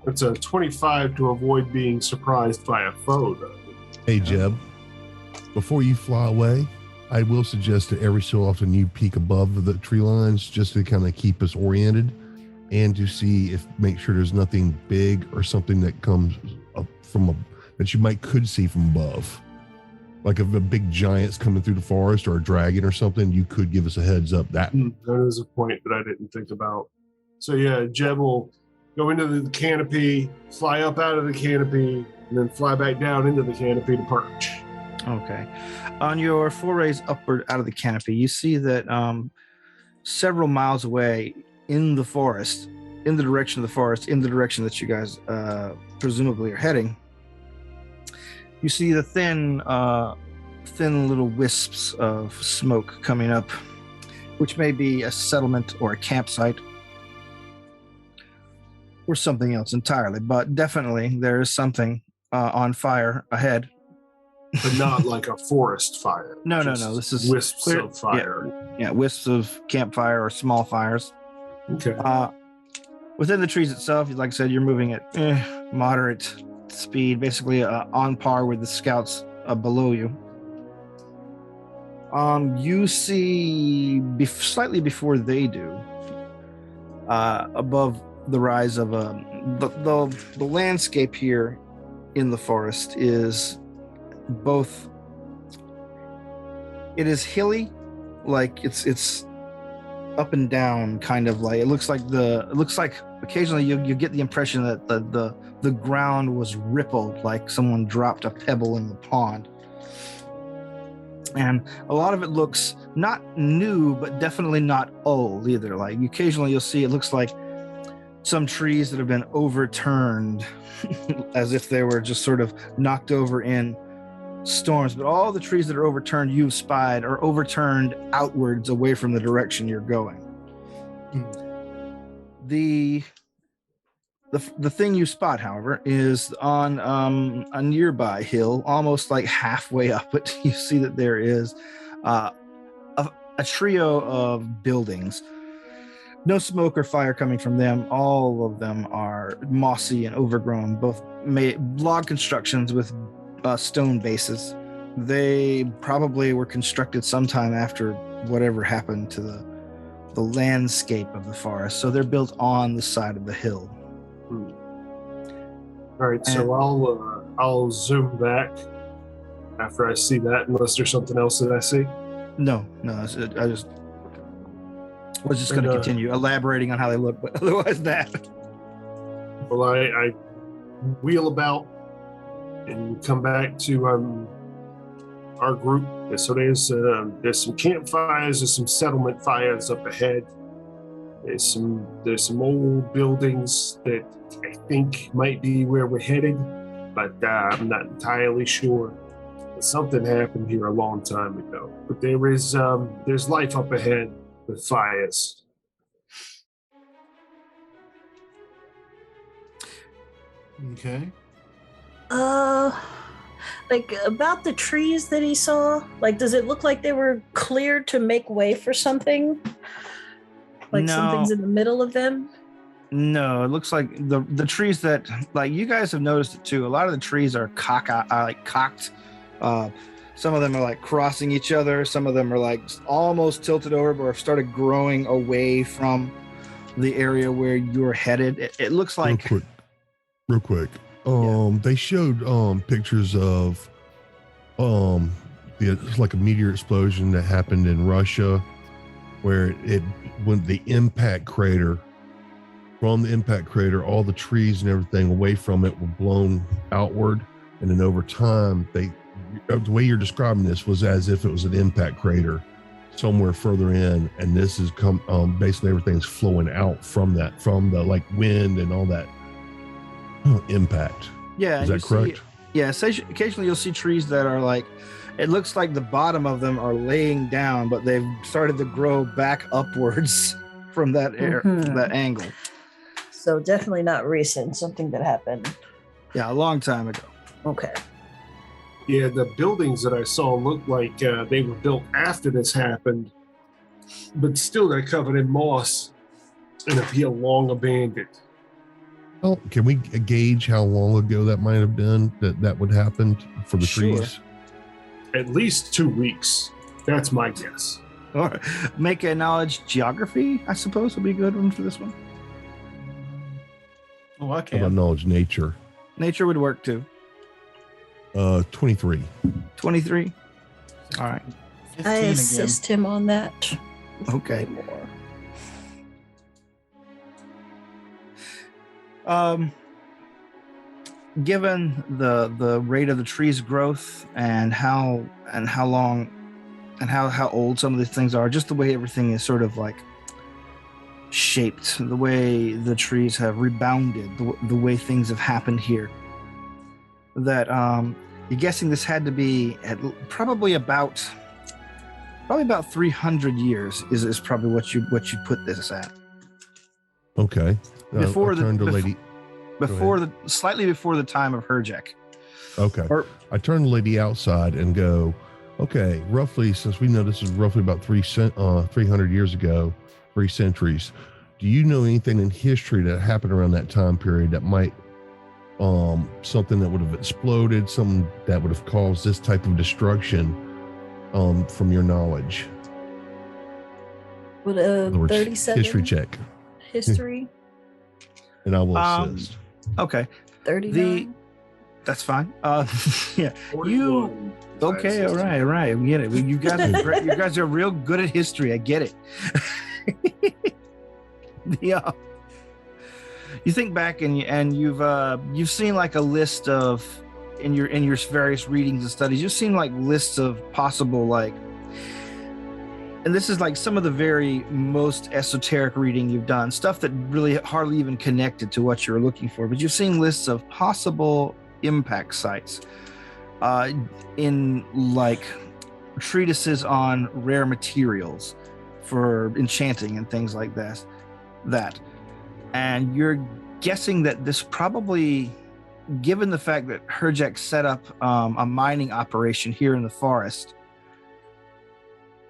It's a 25 to avoid being surprised by a foe, though. Hey, Jeb, before you fly away, I will suggest that every so often you peek above the tree lines just to kind of keep us oriented and to make sure there's nothing big or something that comes up that you could see from above. Like if a big giant's coming through the forest or a dragon or something, you could give us a heads up. That is a point that I didn't think about. So yeah, Jeb will go into the canopy, fly up out of the canopy, and then fly back down into the canopy to perch. Okay. On your forays upward out of the canopy, you see that several miles away in the forest, in the direction of the forest, in the direction that you guys presumably are heading, you see the thin little wisps of smoke coming up, which may be a settlement or a campsite or something else entirely, but definitely there is something on fire ahead. But not like a forest fire. No. This is wisps of fire. Yeah, wisps of campfire or small fires. Okay. Within the trees itself, like I said, you're moving at moderate speed, basically on par with the scouts below you. You see slightly before they do, above the rise of the landscape here in the forest is both. It is hilly, like it's up and down, kind of like it looks like occasionally you get the impression that the ground was rippled, like someone dropped a pebble in the pond. And a lot of it looks not new, but definitely not old either. Like occasionally you'll see it looks like some trees that have been overturned as if they were just sort of knocked over in storms. But all the trees that are overturned you've spied are overturned outwards away from the direction you're going. The thing you spot, however, is on a nearby hill, almost like halfway up it. You see that there is a trio of buildings. No smoke or fire coming from them. All of them are mossy and overgrown, both log constructions with stone bases. They probably were constructed sometime after whatever happened to the landscape of the forest. So they're built on the side of the hill. All right, so I'll zoom back after I see that, unless there's something else that I see. No, I just was just going to continue elaborating on how they look, but otherwise that. Well, I wheel about and come back to our group. So there's some campfires, there's some settlement fires up ahead. There's some old buildings that I think might be where we're headed, but I'm not entirely sure. Something happened here a long time ago. But there's life up ahead with fires. Okay. Like about the trees that he saw, like does it look like they were cleared to make way for something? Like something's in the middle of them? No, it looks like the trees that, like, you guys have noticed it too. A lot of the trees are cocked. Some of them are like crossing each other. Some of them are like almost tilted over, but have started growing away from the area where you're headed. It looks like real quick. They showed pictures of it's like a meteor explosion that happened in Russia, where when the impact crater from the impact crater, all the trees and everything away from it were blown outward, and then over time, the way you're describing this was as if it was an impact crater somewhere further in, and this is basically everything's flowing out from that, from the like wind and all that impact. Yeah, Is that correct? Occasionally you'll see trees that are like, it looks like the bottom of them are laying down, but they've started to grow back upwards from that from that angle. So definitely not recent, something that happened. Yeah, a long time ago. Okay. Yeah, the buildings that I saw looked like they were built after this happened, but still they're covered in moss and appear long abandoned. Well, can we gauge how long ago that might have been that would happen for the Sure. trees? At least 2 weeks. That's my guess. Or make a knowledge geography, I suppose, would be a good one for this one. Oh, I How about can. knowledge nature? Nature would work too. 23. 23. All right. 15 I again. assist him on that. Okay. Way more. Given the rate of the tree's growth and how long and how old some of these things are, just the way everything is sort of like shaped, the way the trees have rebounded, the way things have happened here, that you're guessing this had to be at probably about 300 years is probably what you put this at. Okay. Before I the- turned to bef- lady. Slightly before the time of Herjek. Okay. Or I turn the lady outside and go, okay, roughly, since we know this is roughly about 300 years ago, 3 centuries, do you know anything in history that happened around that time period that might, something that would have exploded, something that would have caused this type of destruction, from your knowledge? With In a other words, 37 history check, history, and I will assist. okay, 39. that's fine. Yeah. 41. Okay, all right. We get it. You guys are great. You guys are real good at history. I get it. Yeah. You think back and you've seen like a list of in your various readings and studies. You've seen like lists of possible like, and this is like some of the very most esoteric reading you've done, stuff that really hardly even connected to what you're looking for. But you've seen lists of possible impact sites in like treatises on rare materials for enchanting and things like that. And you're guessing that this probably, given the fact that Herjek set up a mining operation here in the forest,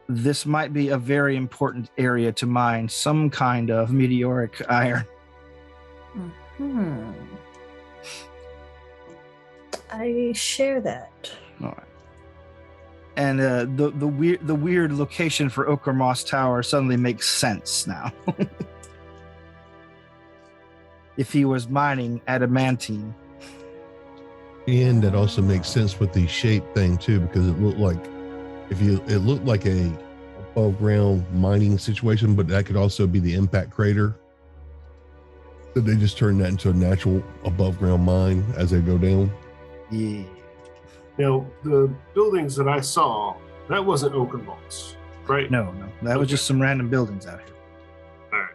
this might be a very important area to mine some kind of meteoric iron. I share that. All right. And the weird location for Ochre Moss Tower suddenly makes sense now. If he was mining adamantine. And that also makes sense with the shape thing too, because it looked like it looked like a above ground mining situation, but that could also be the impact crater. That they just turned that into a natural above ground mine as they go down. Yeah. Now, the buildings that I saw, that wasn't Ochre Moss, right? No. That was just some random buildings out here. All right.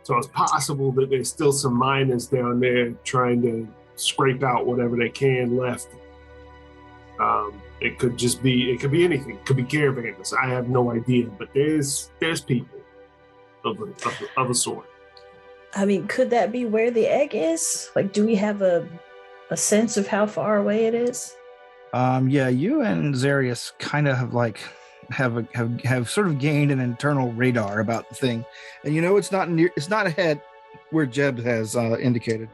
So it's possible that there's still some miners down there trying to scrape out whatever they can left. It could be anything. It could be caravans. I have no idea, but there's people of a sort. I mean, could that be where the egg is? Like, do we have a sense of how far away it is? Yeah, you and Zarius kind of have sort of gained an internal radar about the thing, and it's not ahead where Jeb has indicated.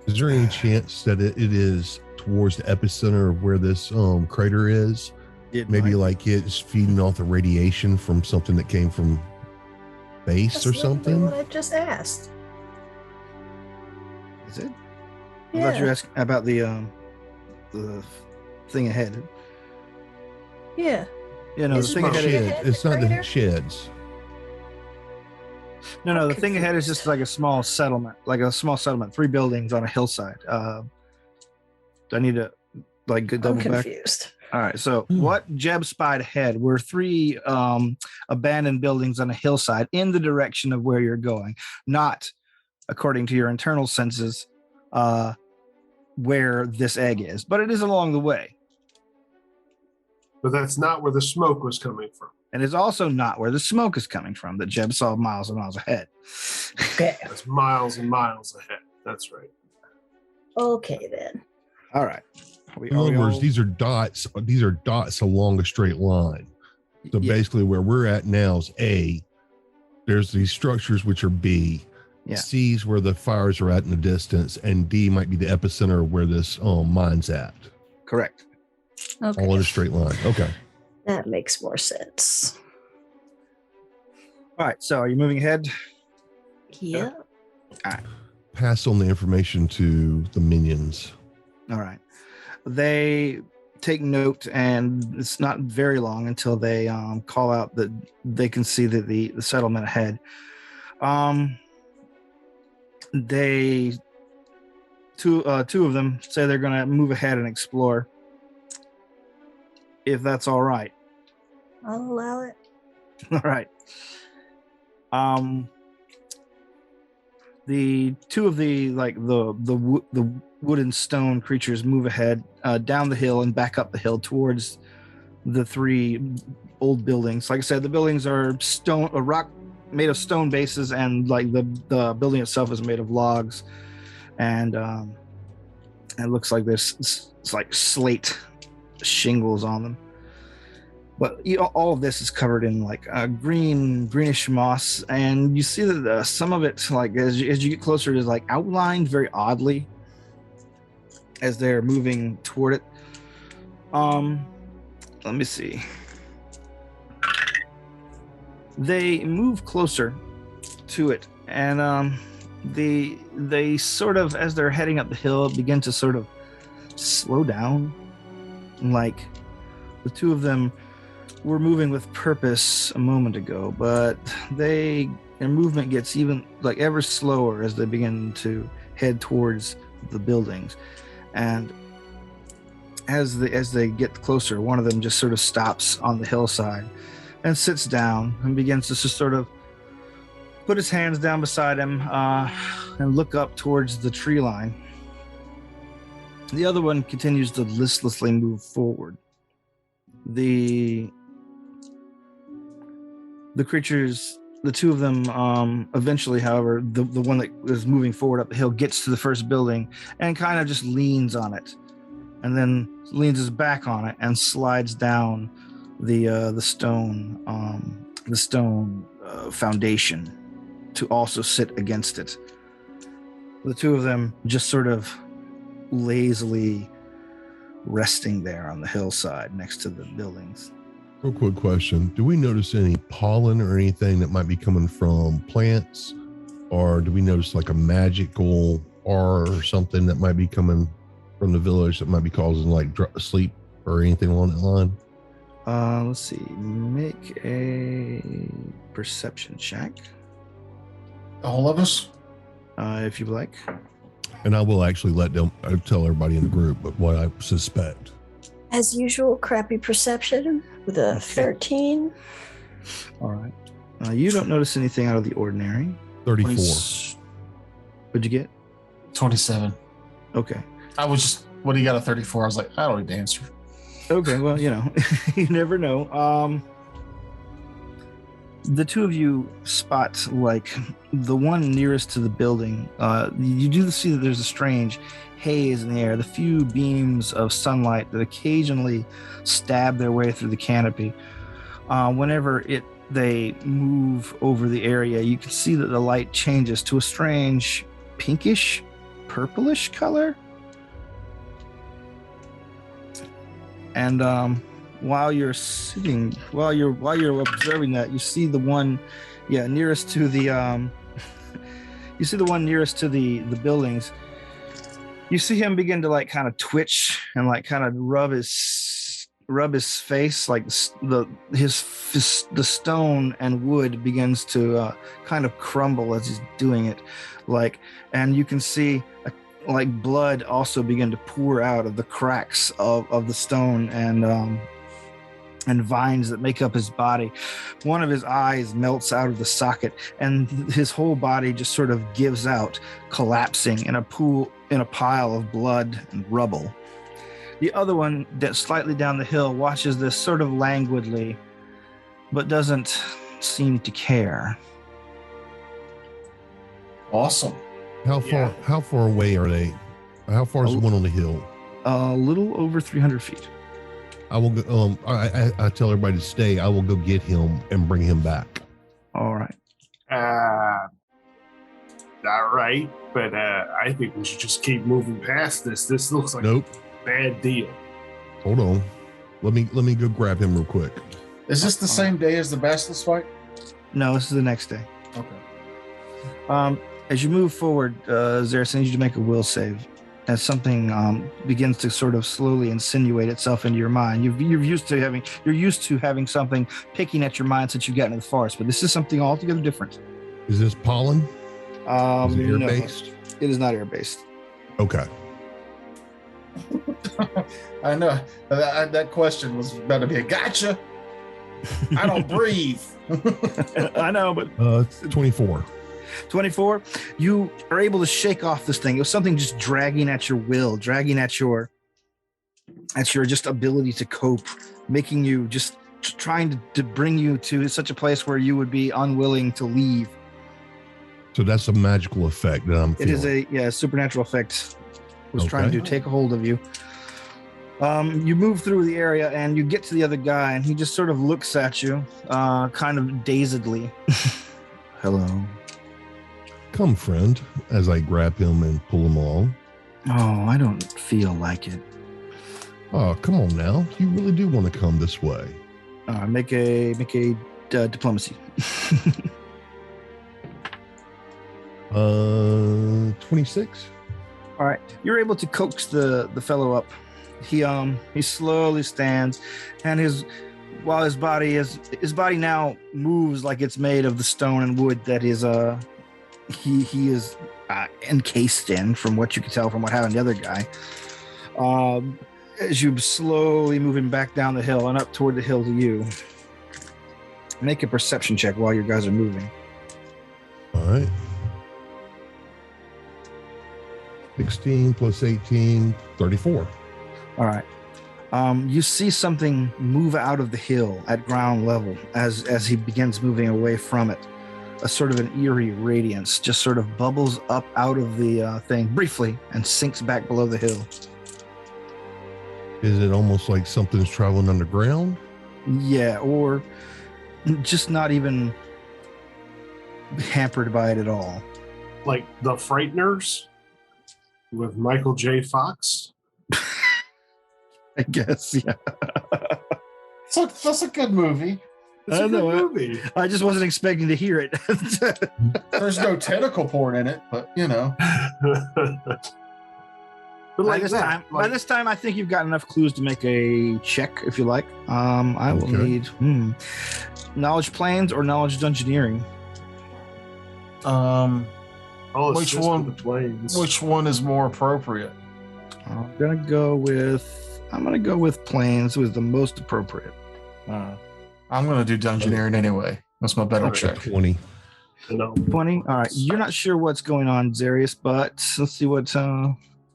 Is there any chance that it is towards the epicenter of where this crater is? Maybe like it's feeding off the radiation from something that came from base That's or literally something? what I just asked. Is it? I Yeah. thought you were asking about the thing ahead. Yeah. You know, the Is thing it ahead shed? is, Shed. It's not the Crater? sheds. no, the I'm thing ahead is confused. just like a small settlement, 3 buildings on a hillside. Do I need to like I'm double back? confused. All right. So Hmm. what Jeb spied ahead were 3 abandoned buildings on a hillside in the direction of where you're going, not according to your internal senses where this egg is, but it is along the way. But that's not where the smoke was coming from. And it's also not where the smoke is coming from that Jeb saw miles and miles ahead. Okay. That's miles and miles ahead. That's right. Okay then. All right. In other words, these are dots. These are dots along a straight line. So Yeah. basically, where we're at now is A. There's these structures which are B. Yeah. C is where the fires are at in the distance, and D might be the epicenter of where this mine's at. Correct. Okay. All in a straight line. Okay. That makes more sense. All right. So are you moving ahead? Yeah. Pass on the information to the minions. All right. They take note, and it's not very long until they call out that they can see the settlement ahead. They two of them say they're going to move ahead and explore, if that's all right. I'll allow it. All right. The 2 of the wood and stone creatures move ahead down the hill and back up the hill towards the 3 old buildings. Like I said, the buildings are rock made of stone bases, and like the building itself is made of logs, and it looks like there's it's like slate shingles on them. But all of this is covered in like greenish moss, and you see that some of it, like as you get closer, is like outlined very oddly as they're moving toward it. Let me see. They move closer to it, and they sort of, as they're heading up the hill, begin to sort of slow down. Like the 2 of them were moving with purpose a moment ago, but their movement gets even like ever slower as they begin to head towards the buildings. And as they get closer, one of them just sort of stops on the hillside and sits down and begins to just sort of put his hands down beside him and look up towards the tree line. The other one continues to listlessly move forward. The creatures, the 2 of them, eventually, however, the one that is moving forward up the hill gets to the first building and kind of just leans on it, and then leans his back on it and slides down the stone foundation to also sit against it. The 2 of them just sort of lazily resting there on the hillside next to the buildings. Real quick question. Do we notice any pollen or anything that might be coming from plants? Or do we notice like a magical aura or something that might be coming from the village that might be causing like sleep or anything along that line? Let's see. Make a perception check. All of us? If you like. And I will actually let them tell everybody in the group but what I suspect. As usual, crappy perception with a 13. All right. You don't notice anything out of the ordinary. 34. What'd you get? 27. Okay. I was just, what do you got a 34? I was like, I don't need to answer. Okay, well, you never know. The 2 of you spot like the one nearest to the building. You do see that there's a strange haze in the air, the few beams of sunlight that occasionally stab their way through the canopy. Whenever they move over the area, you can see that the light changes to a strange pinkish, purplish color. And while you're observing that, you see the one, nearest to the you see the one nearest to the buildings. You see him begin to like kind of twitch and like kind of rub rub his face, like the stone and wood begins to kind of crumble as he's doing it, and you can see like blood also begin to pour out of the cracks of the stone and vines that make up his body. One of his eyes melts out of the socket, and his whole body just sort of gives out, collapsing in a pile of blood and rubble. The other one, that's slightly down the hill, watches this sort of languidly, but doesn't seem to care. Awesome. How far away are they? How far is the one on the hill? A little over 300 feet. I will go. I tell everybody to stay. I will go get him and bring him back. All right. All right, but I think we should just keep moving past this. This looks like Nope. a bad deal. Hold on. Let me go grab him real quick. Is this the same day as the Basilisk fight? No, this is the next day. Okay. As you move forward, Xeris, I need you to make a will save. As something begins to sort of slowly insinuate itself into your mind. You're used to having something picking at your mind since you got into the forest, but this is something altogether different. Is this pollen? Is it No, air-based? it is not air-based. Okay. I know that question was about to be a gotcha. I don't breathe. I know, but It's 24. 24, you are able to shake off this thing. It was something just dragging at your will, dragging at your just ability to cope, making you just trying to bring you to such a place where you would be unwilling to leave. So that's a magical effect that I'm feeling. It is a supernatural effect was Okay. trying to take a hold of you. You move through the area and you get to the other guy, and he just sort of looks at you, kind of dazedly. Hello. Come, friend, as I grab him and pull him along. Oh, I don't feel like it. Oh, come on now. You really do want to come this way. Make a diplomacy. 26. All right, you're able to coax the fellow up. He slowly stands, and his body now moves like it's made of the stone and wood that is he is encased in, from what you can tell from what happened to the other guy. As you slowly moving back down the hill and up toward the hill to you, make a perception check while your guys are moving. All right. 16 plus 18, 34. All right. You see something move out of the hill at ground level as he begins moving away from it. A sort of an eerie radiance just sort of bubbles up out of the thing briefly and sinks back below the hill. Is it almost like something's traveling underground? Yeah, or just not even hampered by it at all. Like The Frighteners with Michael J. Fox. I guess, yeah. So that's a good movie. It's I a know good it. movie. I just wasn't expecting to hear it. There's no tentacle porn in it, but you know. But By like this that, time, like- by this time, I think you've got enough clues to make a check if you like. I will Okay. need knowledge planes or knowledge dungeoneering. I'll Which assist one- with the planes. Which one is more appropriate? I'm gonna go with planes was the most appropriate. I'm gonna do dungeoneering anyway. That's my better Okay. check. 20. You know, 20. All right, you're not sure what's going on, Zarius, but let's see what.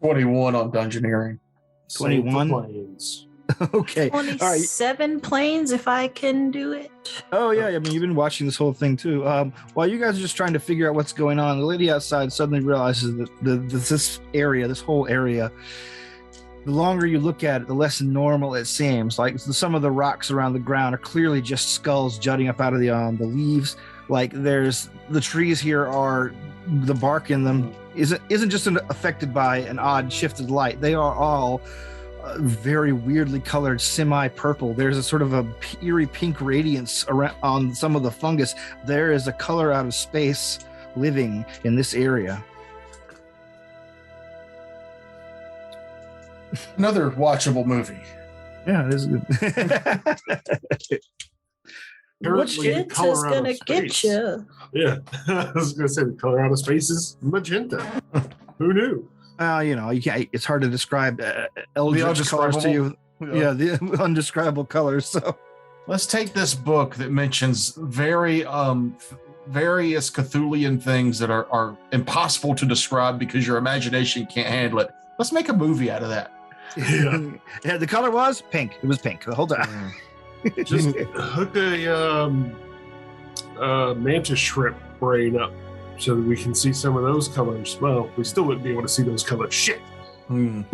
21 on dungeoneering. same for 21? planes. Okay. All right. 27 planes if I can do it. Oh yeah, I mean you've been watching this whole thing too. While you guys are just trying to figure out what's going on, the lady outside suddenly realizes that this whole area, the longer you look at it, the less normal it seems. Like some of the rocks around the ground are clearly just skulls jutting up out of the leaves. Like there's the trees here are the bark in them isn't just affected by an odd shift of light. They are all very weirdly colored, semi-purple. There's a sort of a eerie pink radiance around on some of the fungus. There is a color out of space living in this area. Another watchable movie. Yeah, it is good. What Apparently, the shit color is out gonna of get space- you? Yeah, I was gonna say the color out of space is magenta. Who knew? You can't. It's hard to describe eldritch colors to you. undescribable. Yeah, the undescribable colors. So Let's take this book that mentions various Cthulhian things that are impossible to describe because your imagination can't handle it. Let's make a movie out of that. Yeah. yeah, the color was pink. It was pink the whole time. Just hook a mantis shrimp brain up so that we can see some of those colors. Well, we still wouldn't be able to see those colors. Shit. All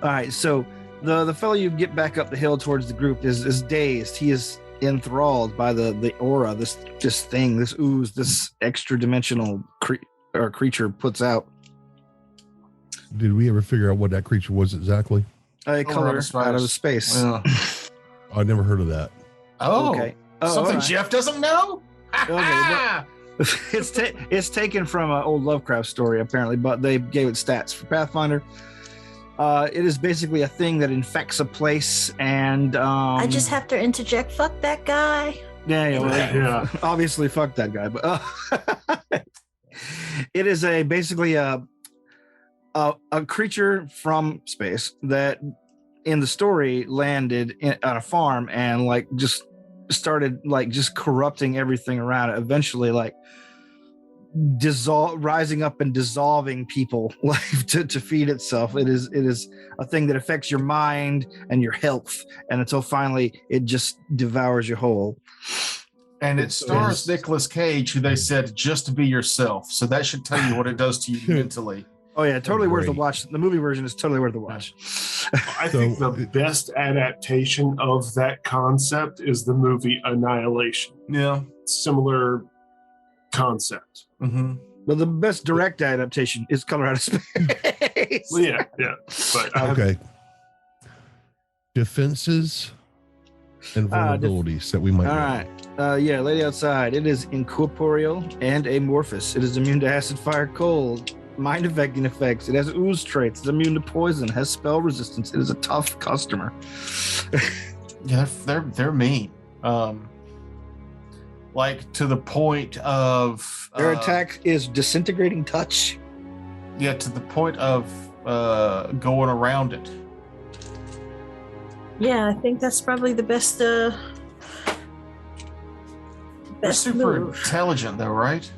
right, so the fellow you get back up the hill towards the group is dazed. He is enthralled by the aura, this thing, this ooze, this extra dimensional creature puts out. Did we ever figure out what that creature was exactly? A color out of space. Yeah. I never heard of that. Oh, Okay. Oh, something all right. Jeff doesn't know? Okay, it's taken from an old Lovecraft story apparently, but they gave it stats for Pathfinder. It is basically a thing that infects a place, and I just have to interject. Fuck that guy. Yeah. Obviously, fuck that guy. But it is basically a creature from space that, in the story, landed on a farm and just started just corrupting everything around it. Eventually, rising up and dissolving people to feed itself. It is a thing that affects your mind and your health, and until finally it just devours you whole. And it stars Nicolas Cage, who they said just to be yourself. So that should tell you what it does to you mentally. Oh yeah, totally worth the Great. watch. The movie version is totally worth the watch. I think the best adaptation of that concept is the movie Annihilation. Yeah. Similar concept. Mm-hmm. But the best direct adaptation is Color Out of Space. Well, yeah. But Okay. Defenses and vulnerabilities that we might All know. right. Lady Outside. It is incorporeal and amorphous. It is immune to acid, fire, cold, mind affecting effects. It has ooze traits. It's immune to poison. Has spell resistance. It is a tough customer. Yeah, they're mean. To the point of Their attack is disintegrating touch. Yeah, to the point of going around it. Yeah, I think that's probably the best. They're Best super move. intelligent, though, right?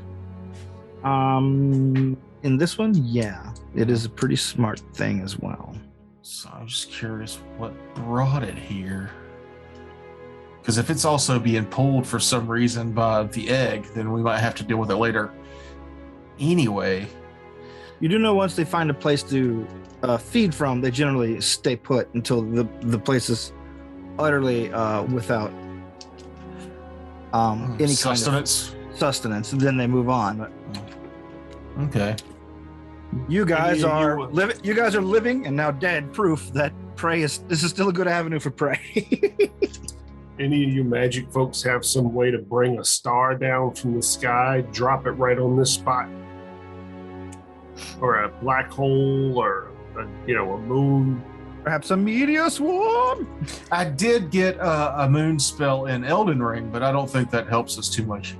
In this one, yeah, it is a pretty smart thing as well. So I'm just curious what brought it here. Because if it's also being pulled for some reason by the egg, then we might have to deal with it later. Anyway. You do know once they find a place to feed from, they generally stay put until the place is utterly without any sustenance. kind of sustenance, and then they move on. Okay. You guys Any of are you- living. You guys are living and now dead. Proof that this is still a good avenue for prey. any of you magic folks have some way to bring a star down from the sky, drop it right on this spot? Or a black hole, or a moon? Perhaps a meteor swarm. I did get a moon spell in Elden Ring, but I don't think that helps us too much.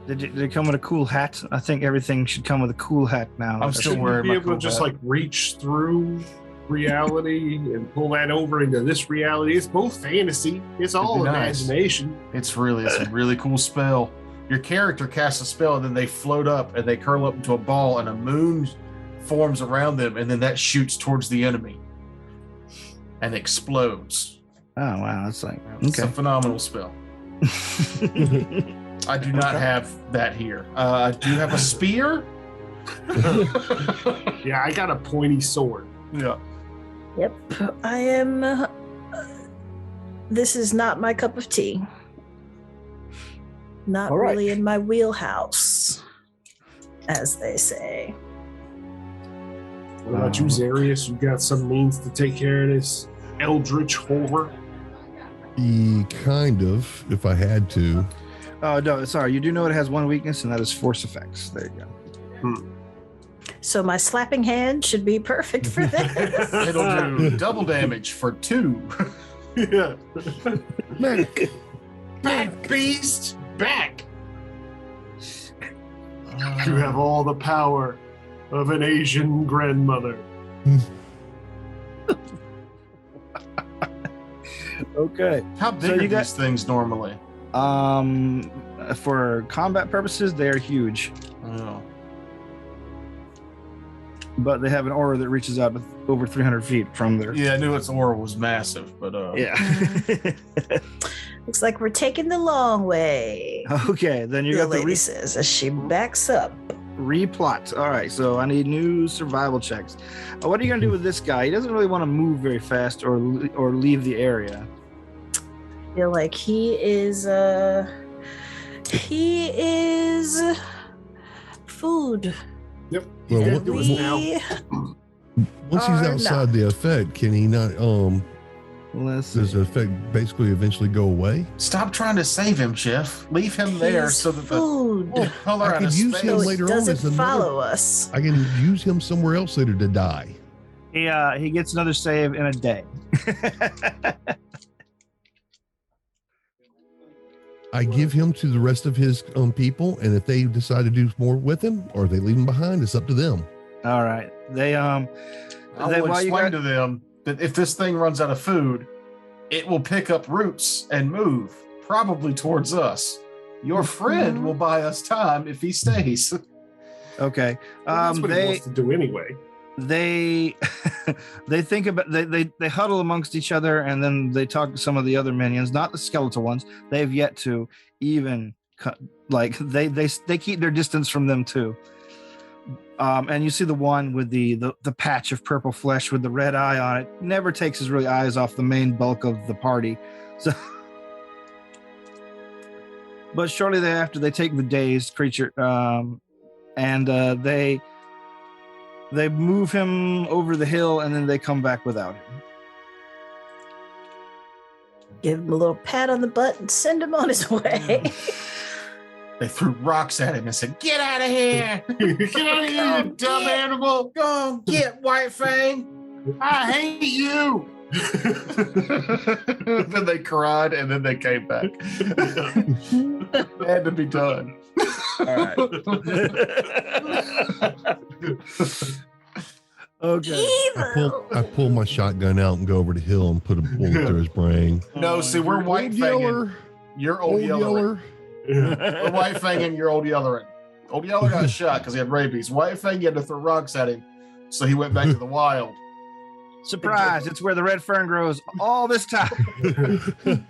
Did it come with a cool hat? I think everything should come with a cool hat now. I'm still Shouldn't you wearing be my able cool to just hat. reach through reality and pull that over into this reality? It's both fantasy. It's all It'd be nice. imagination. It's a really cool spell. Your character casts a spell, and then they float up and they curl up into a ball, and a moon forms around them, and then that shoots towards the enemy and explodes. Oh wow, that's like It's a okay. phenomenal spell. I do not have that here. I do have a spear. Yeah, I got a pointy sword. Yeah. Yep, I am. This is not my cup of tea. Not All right. really in my wheelhouse, as they say. What about you, Zarius? You got some means to take care of this eldritch horror? Kind of, if I had to. Oh no, sorry. You do know it has one weakness, and that is force effects. There you go. So my slapping hand should be perfect for this. It'll do double damage for 2. Yeah. Back, beast! Back! You have all the power of an Asian grandmother. Okay. How big So are you got- these things normally? For combat purposes, they are huge, Oh. but they have an aura that reaches out to over 300 feet from their. Yeah, I knew its aura was massive, but Yeah. Looks like we're taking the long way. Okay, then you The got the lady says as she backs up. replot. All right, so I need new survival checks. What are you gonna do with this guy? He doesn't really want to move very fast or leave the area. Feel like he is food. Yep. Well, Yeah, what- do it now. Once he's Or outside the effect, can he not? Let's Does see. the effect basically eventually go away? stop trying to save him, Jeff. Leave him there He's so that the food. color I out could of use space. him So later it on doesn't as another- follow us. I can use him somewhere else later to die. He gets another save in a day. I give him to the rest of his people, and if they decide to do more with him or they leave him behind, it's up to them. All right, they I Then will while you explain got- to them that if this thing runs out of food, it will pick up roots and move, probably towards us. Your friend Mhm. will buy us time if he stays. okay. Well, that's what he They wants to do anyway. they they think about they huddle amongst each other, and then they talk to some of the other minions, not the skeletal ones. They've yet to even like they keep their distance from them too. And you see the one with the patch of purple flesh with the red eye on it never takes his really eyes off the main bulk of the party. So but shortly thereafter they take the dazed creature and they move him over the hill, and then they come back without him. Give him a little pat on the butt and send him on his way. They threw rocks at him and said, "Get out of here! Get out of here, you dumb animal! Go on, get White Fang! I hate you! Then they cried and then they came back. It had to be done. All right. Okay. I pull my shotgun out and go over the hill and put a bullet through his brain. No, see, we're White Old Fanging. Yeller, You're old Old Yeller. Yeller. Yeah. We're White Fanging, you're Old Yeller. Old Yeller got shot because he had rabies. White Fang had to throw rocks at him, so he went back to the wild. Surprise! It's where the red fern grows all this time. I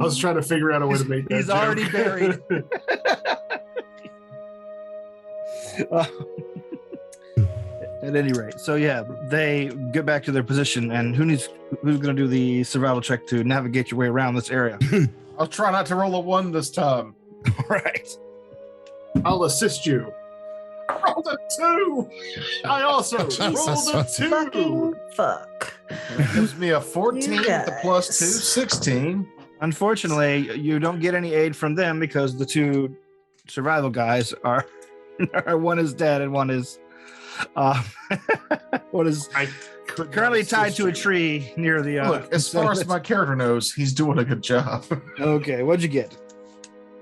was trying to figure out a way to make that He's joke. already buried. At any rate, so yeah, they get back to their position, and who's going to do the survival check to navigate your way around this area? I'll try not to roll a 1 this time. Right. I'll assist you. I rolled a 2. I also rolled a 2. Fucking fuck. That gives me a 14 You with the plus 2, guys. 16. Unfortunately, you don't get any aid from them because the two survival guys are one is dead and one is I could currently not tied assist to a you. tree near the. Look, as far as my character knows, he's doing a good job. Okay, what'd you get?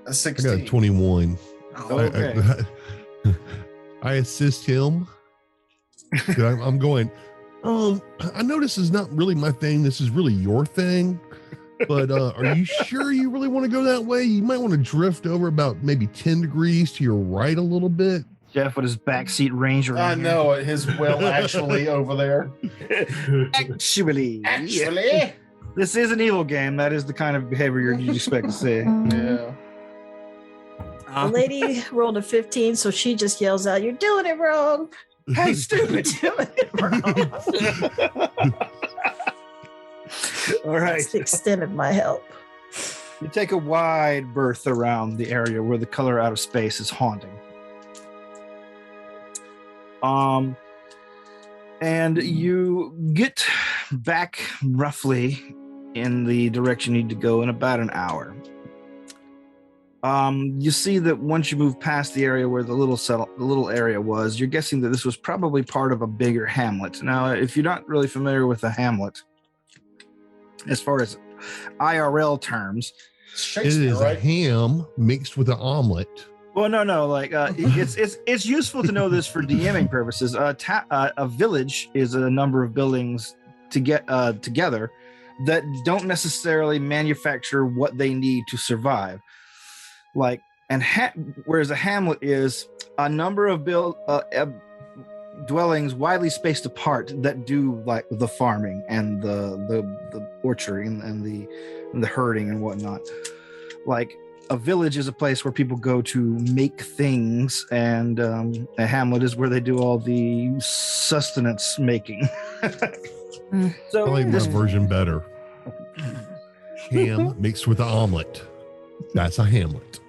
A I 16. got 21. Oh, Okay. I assist him. I'm going. I know this is not really my thing. This is really your thing. But are you sure you really want to go that way? You might want to drift over about maybe 10 degrees to your right a little bit. Jeff with his backseat ranger. I on know his well actually over there. here. Actually, Actually, this is an evil game. That is the kind of behavior you'd expect to see. yeah. The lady rolled a 15, so she just yells out, "You're doing it wrong." Hey, stupid! You're doing it wrong. All right. That's the extent of my help. You take a wide berth around the area where the color out of space is haunting. And you get back roughly in the direction you need to go in about an hour. You see that once you move past the area where the little area was, you're guessing that this was probably part of a bigger hamlet. Now, if you're not really familiar with a hamlet, as far as IRL terms, It is a ham mixed with an omelet. well, no. Like it's useful to know this for DMing purposes. A village is a number of buildings to get together that don't necessarily manufacture what they need to survive. Like whereas a hamlet is a number of dwellings widely spaced apart that do like the farming and the orcharding and the herding and whatnot. Like a village is a place where people go to make things, and a hamlet is where they do all the sustenance making. So I like this version better. Ham mixed with an omelet. That's a hamlet.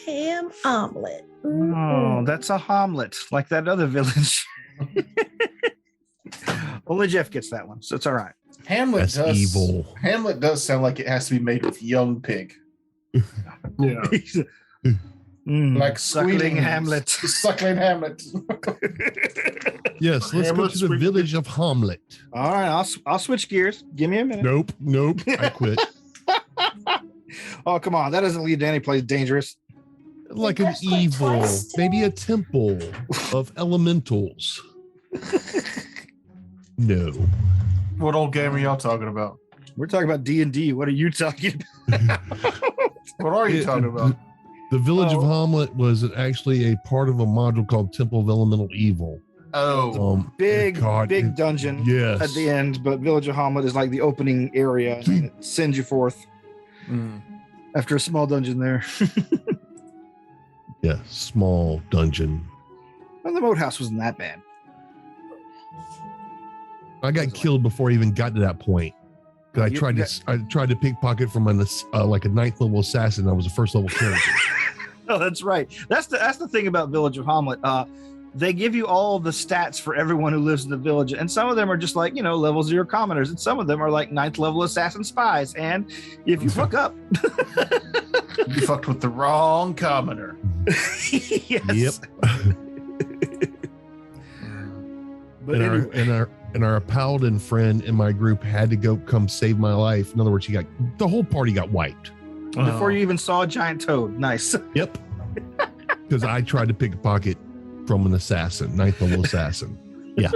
Ham omelet. Oh, that's a hamlet, like that other village. Only Jeff gets that one, so it's all right. Hamlet That's evil. Hamlet does sound like it has to be made with young pig. Yeah. Like suckling squealing Hamlet. Suckling Hamlet. Yes, let's go Hamlet to the squeak- village of Hamlet. All right, I'll switch gears. Give me a minute. Nope. I quit. Oh, come on. That doesn't lead to any place dangerous. Like an That's like evil, twice. maybe a temple of elementals. No. What old game are y'all talking about? We're talking about D&D. What are you talking about? What are you talking about? The village of Oh. Hamlet was actually a part of a module called Temple of Elemental Evil. Oh, Big God, dungeon Yes. at the end, but Village of Hamlet is like the opening area, and it sends you forth after a small dungeon there. Yeah, small dungeon. Well, the moat house wasn't that bad. I got killed before I even got to that point. 'Cause I You tried to pickpocket from like a 9th level assassin. I was a first level character. Oh, that's right. That's the thing about Village of Hamlet. They give you all the stats for everyone who lives in the village, and some of them are just like, level 0 commoners, and some of them are like 9th level assassin spies. And if you fuck up, you fucked with the wrong commoner. yes. Yep. But anyway, and our paladin friend in my group had to come save my life. In other words, the whole party got wiped. before you even saw a giant toad, nice. Yep. Because I tried to pick a pocket from an assassin, 9th level assassin. Yeah.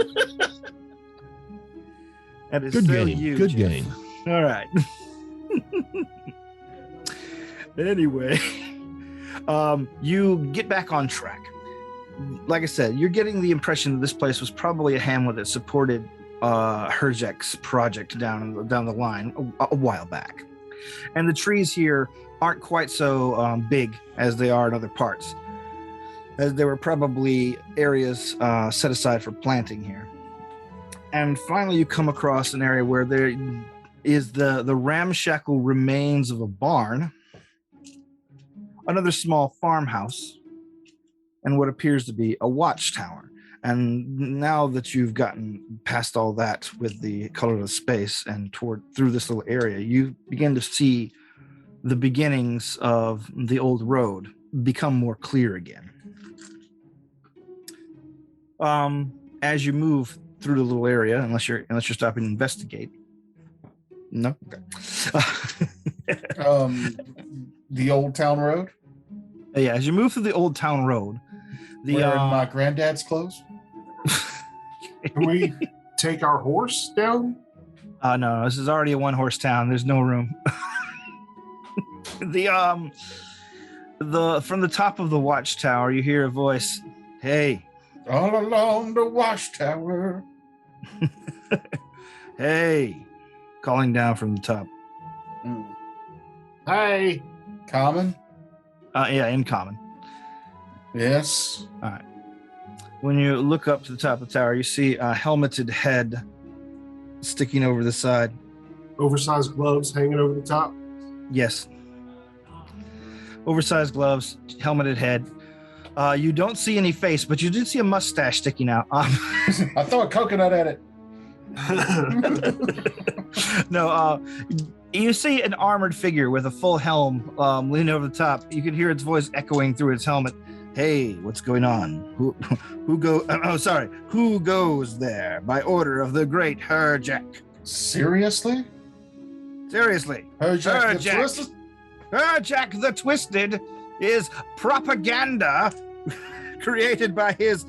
That is Good so game. you, Good Jeff. game. All right. Anyway, you get back on track. Like I said, you're getting the impression that this place was probably a hamlet that supported Herjek's project down the line a while back. And the trees here aren't quite so big as they are in other parts, as there were probably areas set aside for planting here. And finally, you come across an area where there is the ramshackle remains of a barn, another small farmhouse, and what appears to be a watchtower. And now that you've gotten past all that with the colorless space and through this little area, you begin to see the beginnings of the old road become more clear again. As you move through the little area, unless you're stopping to investigate. No. Okay. The Old Town Road. Yeah, as you move through the old town road, Wearing my granddad's clothes. Can we take our horse down? No, this is already a one-horse town. There's no room. From the top of the watchtower, you hear a voice. Hey, All along the watchtower. hey, calling down from the top. Hey, Common. Yeah, in common. Yes. When you look up to the top of the tower, you see a helmeted head sticking over the side. oversized gloves hanging over the top. Yes. Oversized gloves, helmeted head. You don't see any face, but you do see a mustache sticking out. I throw a coconut at it. No, you see an armored figure with a full helm leaning over the top. You can hear its voice echoing through its helmet. Hey, what's going on? Who goes there by order of the great Herjack? Seriously? Seriously. Herjack the Herjack. Twisted? Herjack the Twisted is propaganda created by his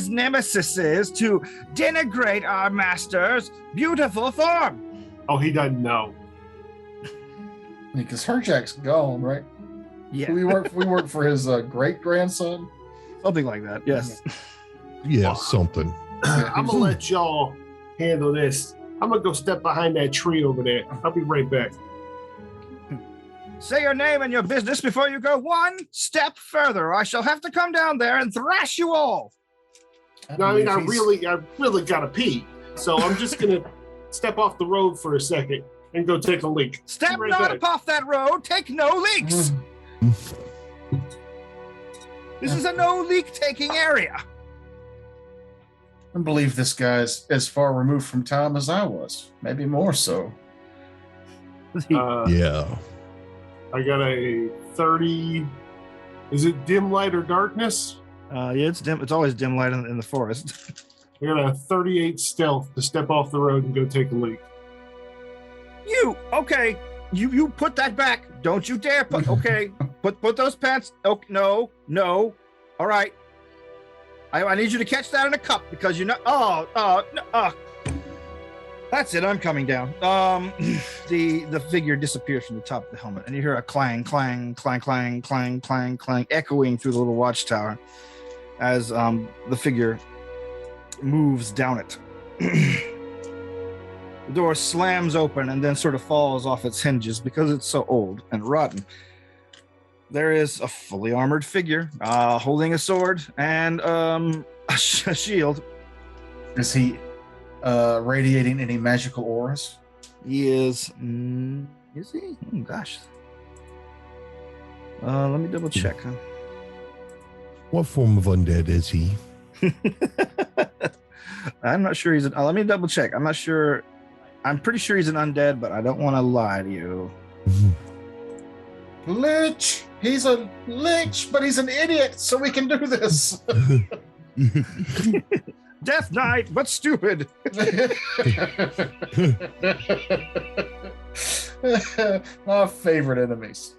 nemesis to denigrate our master's beautiful form. Oh, he doesn't know. Because Herjack's gone, right? Yeah, We work for his great grandson. something like that. Yes. Yeah, something. I'm gonna let y'all handle this. I'm gonna go step behind that tree over there. I'll be right back. Say your name and your business before you go one step further, or I shall have to come down there and thrash you all. No, I mean, I really gotta pee. So I'm just gonna step off the road for a second and go take a leak. Step Right not back. up off that road. Take no leaks. This is a no leak taking area. I believe this guy's as far removed from time as I was, maybe more so. Yeah. I got a 30. Is it dim light or darkness? Yeah, it's dim. It's always dim light in the forest. I got a 38 stealth to step off the road and go take a leak. Okay? You put that back. Don't you dare put. Okay, put those pants. Oh no. All right. I need you to catch that in a cup because you know. No. That's it. I'm coming down. The figure disappears from the top of the helmet, and you hear a clang, clang, clang, clang, clang, clang, clang, echoing through the little watchtower as the figure moves down it. The door slams open and then sort of falls off its hinges because it's so old and rotten. There is a fully armored figure holding a sword and a shield. Is he radiating any magical auras? He is. Is he? Oh, gosh. Let me double check. Huh? What form of undead is he? I'm not sure he's an. Let me double check. I'm not sure. I'm pretty sure he's an undead, but I don't want to lie to you. Lich! He's a lich, but he's an idiot, so we can do this. Death Knight, but stupid. My favorite enemies.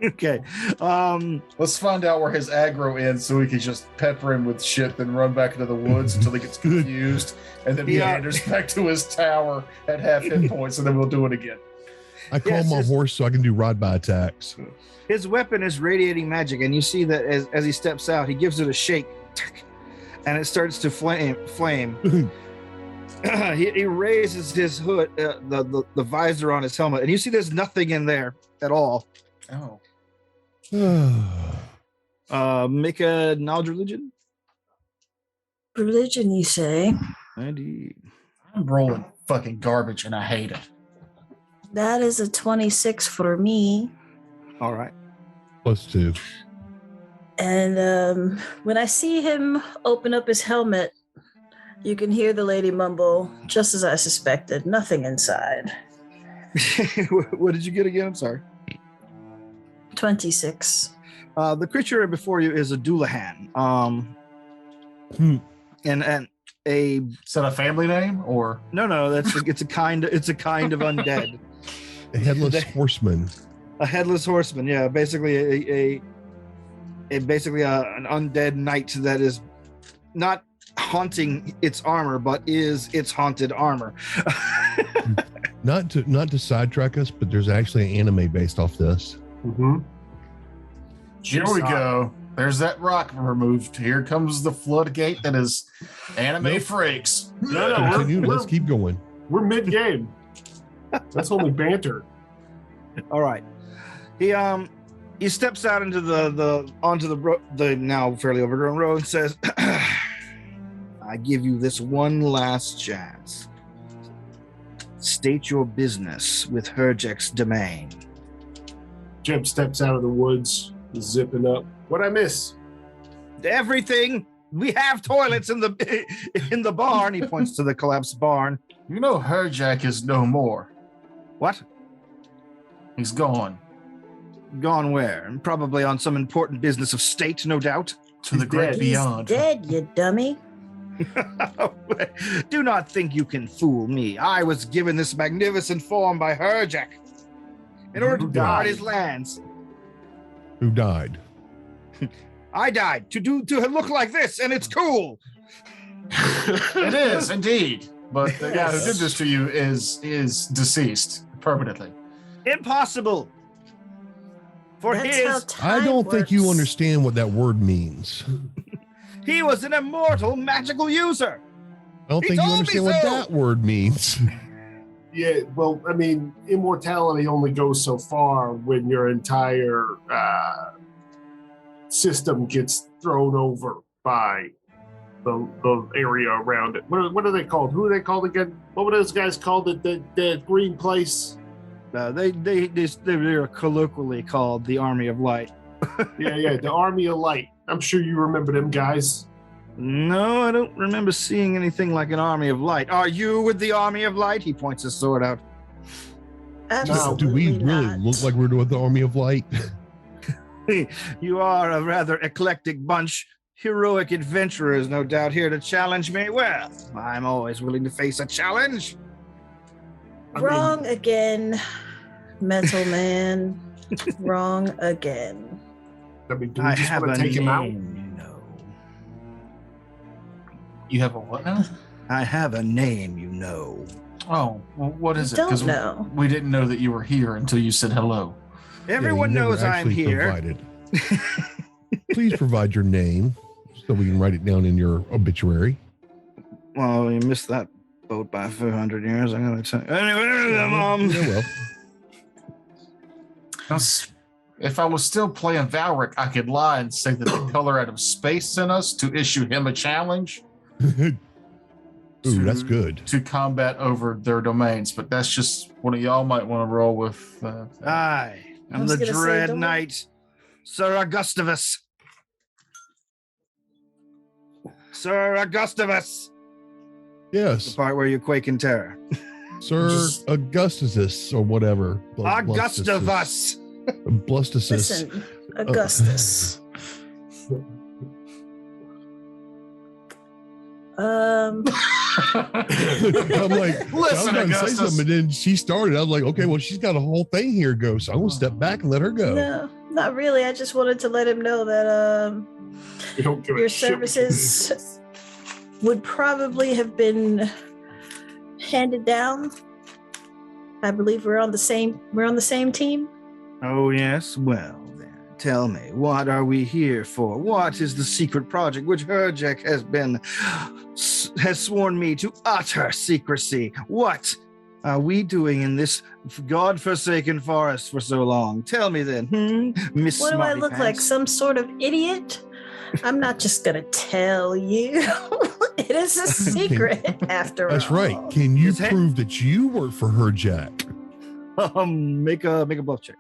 Okay. Let's find out where his aggro ends so we can just pepper him with shit, then run back into the woods until he gets confused, and then meanders back to his tower at half hit points, and then we'll do it again. I call my horse so I can do ride-by attacks. His weapon is radiating magic, and you see that as he steps out, he gives it a shake, and it starts to flame. He raises his hood, the visor on his helmet, and you see there's nothing in there at all. Oh. Make a knowledge religion. Religion, you say? Indeed. I'm rolling fucking garbage, and I hate it. That is a 26 for me. All right. +2. And when I see him open up his helmet, you can hear the lady mumble, just as I suspected, nothing inside. What did you get again? I'm sorry. 26. The creature before you is a Doulahan. And a Is that a family name or no, it's a kind of undead. A headless horseman. A headless horseman, yeah, basically an undead knight that is not haunting its armor, but is its haunted armor. Not to sidetrack us, but there's actually an anime based off this. Mm-hmm. Here we go. There's that rock removed. Here comes the floodgate that is anime freaks. No, Continue, let's keep going. we're mid-game. That's only banter. All right. He steps out into the now fairly overgrown road and says, I give you this one last chance. State your business with Herjack's domain. Jeb steps out of the woods, zipping up. What'd I miss? Everything We have toilets in the barn. He points to the collapsed barn. You know Herjack is no more. What? He's gone. Gone where? Probably on some important business of state, no doubt. To the great dead. beyond. He's dead, you dummy. Do not think you can fool me. I was given this magnificent form by Herjack in order to Who guard died? his lands. Who died? I died to look like this, and it's cool. It is indeed. But the guy who did this to you is deceased permanently. Impossible. For That's how his, time I don't think you works. understand what that word means. he was an immortal magical user. I don't He think you told me understand what so. that word means. Yeah, well, I mean, immortality only goes so far when your entire system gets thrown over by the area around it. What are they called? Who are they called again? What were those guys called at the green place? They're colloquially called the Army of Light. Yeah, the Army of Light. I'm sure you remember them guys. No, I don't remember seeing anything like an Army of Light. Are you with the Army of Light? He points his sword out. Absolutely Do we really not. look like we're with the Army of Light? You are a rather eclectic bunch. Heroic adventurers, no doubt, here to challenge me. Well, I'm always willing to face a challenge. Wrong again, Metal Man. Wrong again. I mean, do we I just have want a to take him out? name, you know. You have a what now? I have a name, you know. Oh, well, what is it? Don't know. we didn't know that you were here until you said hello. Everyone Yeah, you never knows I'm actually here. provided. Please provide your name so we can write it down in your obituary. Well, you missed that boat by 400 years. I'm going to tell you. Anyway, Yeah, well, If I was still playing Valric, I could lie and say that the color out of space sent us to issue him a challenge ooh, that's good. to combat over their domains. But that's just one of y'all might want to roll with. I I am was the gonna say, Dread don't- Knight, Sir Augustivus. Sir Augustivus. The Yes, part where you quake in terror. Sir Just- Augustus or whatever. Augustivus. Blustisus. Listen, Augustus. I'm like, I was Listen, going to say Augustus. something, and then she started. I was like, okay, well, she's got a whole thing here, go. So I'm going to step back and let her go. No, not really. I just wanted to let him know that We don't give a your shit what services would probably have been handed down. I believe we're on the same team. Oh, yes. Well, then, tell me, what are we here for? What is the secret project which Herjek has sworn me to utter secrecy? What are we doing in this godforsaken forest for so long? Tell me then, Miss What do I Smarty look like? Pants? Some sort of idiot? I'm not just gonna tell you. It is a secret after That's all. right. Can you Is that- prove that you work for her, Jack? Make a bluff check.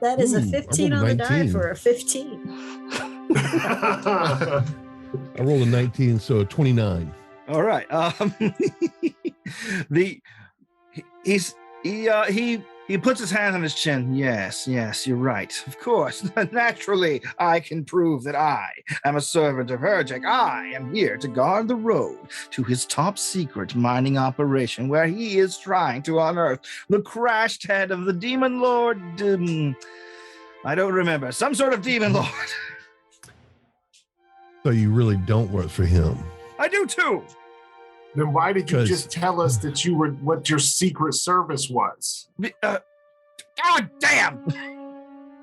That is Ooh, a I 15 rolled on a the die 19. for a 15. I rolled a 19, so a 29. All right. He puts his hand on his chin. Yes, you're right. Of course. Naturally, I can prove that I am a servant of Herjek. I am here to guard the road to his top secret mining operation where he is trying to unearth the crashed head of the demon lord. I don't remember. Some sort of demon lord. So you really don't work for him. I do too. Then why did you 'Cause- just tell us that you were what your secret service was? God damn!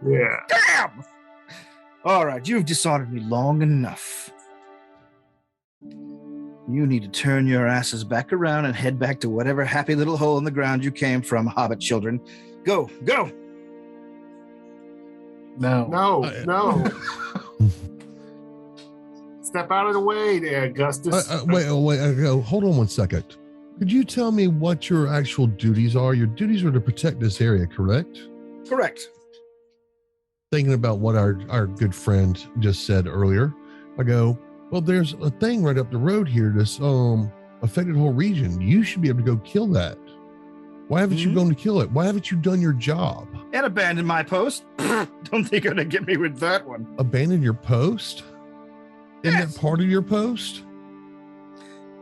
Yeah. Damn! All right, you've dishonored me long enough. You need to turn your asses back around and head back to whatever happy little hole in the ground you came from, hobbit children. Go! No. No. Step out of the way there, Augustus. Wait. Hold on one second. Could you tell me what your actual duties are? Your duties are to protect this area, correct? Correct. thinking about what our good friend just said earlier. I go, well, there's a thing right up the road here that's affected the whole region. You should be able to go kill that. Why haven't you gone to kill it? Why haven't you done your job? And abandon my post. Don't think you're gonna get me with that one. Abandon your post? Isn't Yes. that part of your post?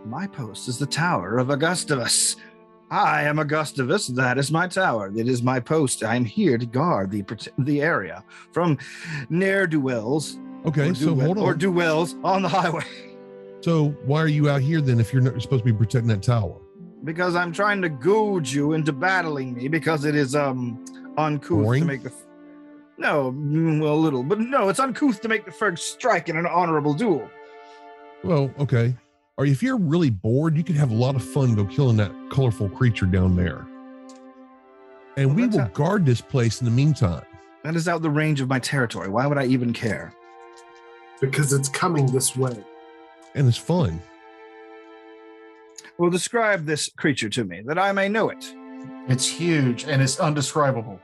My post is the Tower of Augustus. I am Augustus. That is my tower. That is my post. I'm here to guard the area from ne'er-do-wells. Okay, so hold on. Or do-wells on the highway. So why are you out here then if you're not supposed to be protecting that tower? Because I'm trying to goad you into battling me because it is uncouth Boring? to make the no, well, a little, but no, it's uncouth to make the first strike in an honorable duel. Well, okay. Or if you're really bored, you could have a lot of fun go killing that colorful creature down there. And Well, we that's will guard this place in the meantime. That is out the range of my territory. Why would I even care? Because it's coming this way. And it's fun. Well, describe this creature to me, that I may know it. It's huge and it's undescribable.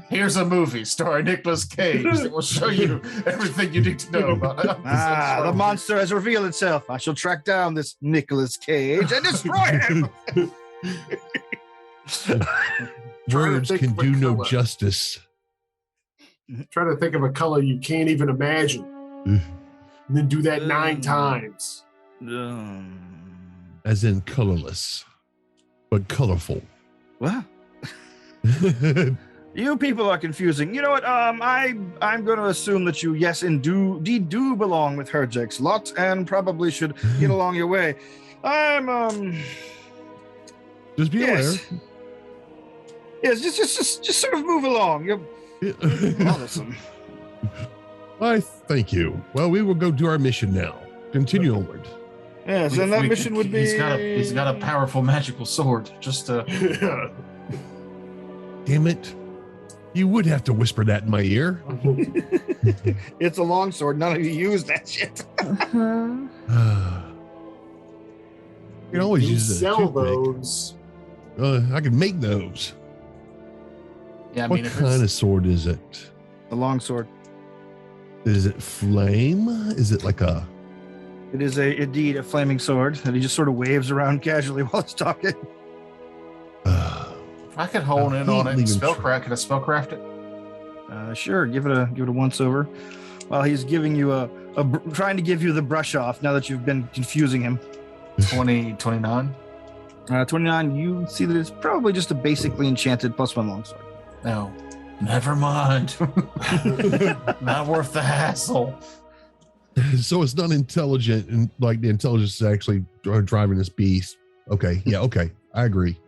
Here's a movie starring Nicolas Cage that will show you everything you need to know about it. The monster has revealed itself. I shall track down this Nicolas Cage and destroy him. Words think can of a do no color. justice. Trying to think of a color you can't even imagine. And then do that 9 times. As in colorless, but colorful. What? You people are confusing. You know what? I'm going to assume that you, yes, indeed do belong with Herjek's lot, and probably should get along your way. I'm Just be yes, yes, just sort of move along. You're aware. bothersome. I thank you. Well, we will go do our mission now. Continue onward. Yes, and that mission would be. He's got a powerful magical sword. Just Damn it. You would have to whisper that in my ear. It's a long sword. None of you use that shit. Uh-huh. You can always You use a sell toothpick. those. I can make those. yeah. I What mean, if kind of it's, sword is it? A long sword. Is it flame? Is it like a... It is indeed a flaming sword that he just sort of waves around casually while he's talking. if I could hone I in hate on it and leaving spellcraft, could I spellcraft it? Sure, give it a once over. While he's giving you trying to give you the brush off now that you've been confusing him. 29. 29, you see that it's probably just a basically enchanted +1 longsword. No, never mind. Not worth the hassle. So it's not intelligent, and like the intelligence is actually driving this beast. Okay, yeah, okay, I agree.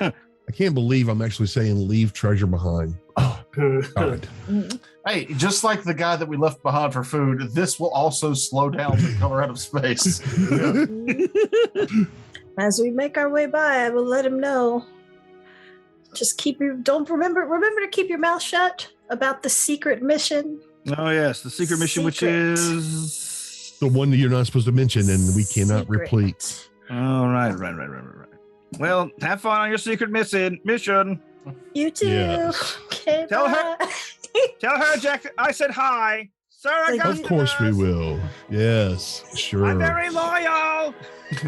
I can't believe I'm actually saying leave treasure behind. Oh, God. Hey, just like the guy that we left behind for food, this will also slow down the color out of space. As we make our way by, I will let him know. Just remember to keep your mouth shut about the secret mission. Oh yes, the secret mission, which Secret. is The one that you're not supposed to mention, and we cannot Secret. replete. all right. Well, have fun on your secret mission. You too. Yes. Okay, Tell her- bye. Tell her, Jack, I said hi. Sir, Thank Augustus. Of course we will. Yes, I'm sure. very loyal.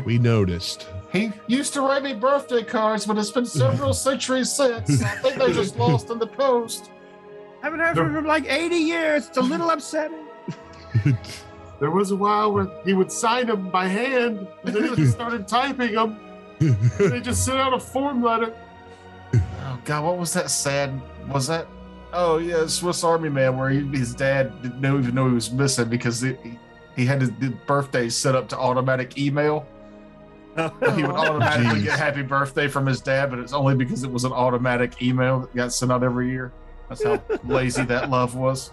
We noticed. He used to write me birthday cards, but it's been several centuries since. I think they're just lost in the post. Haven't heard from him in like 80 years. It's a little upsetting. There was a while where he would sign them by hand, and then he just started typing them. They just sent out a form letter. Oh God, what was that sad? Was that? Oh yeah, Swiss Army Man, where his dad didn't even know he was missing because he had his birthday set up to automatic email. He would automatically Jeez. get happy birthday from his dad, but it's only because it was an automatic email that got sent out every year. That's how lazy that love was.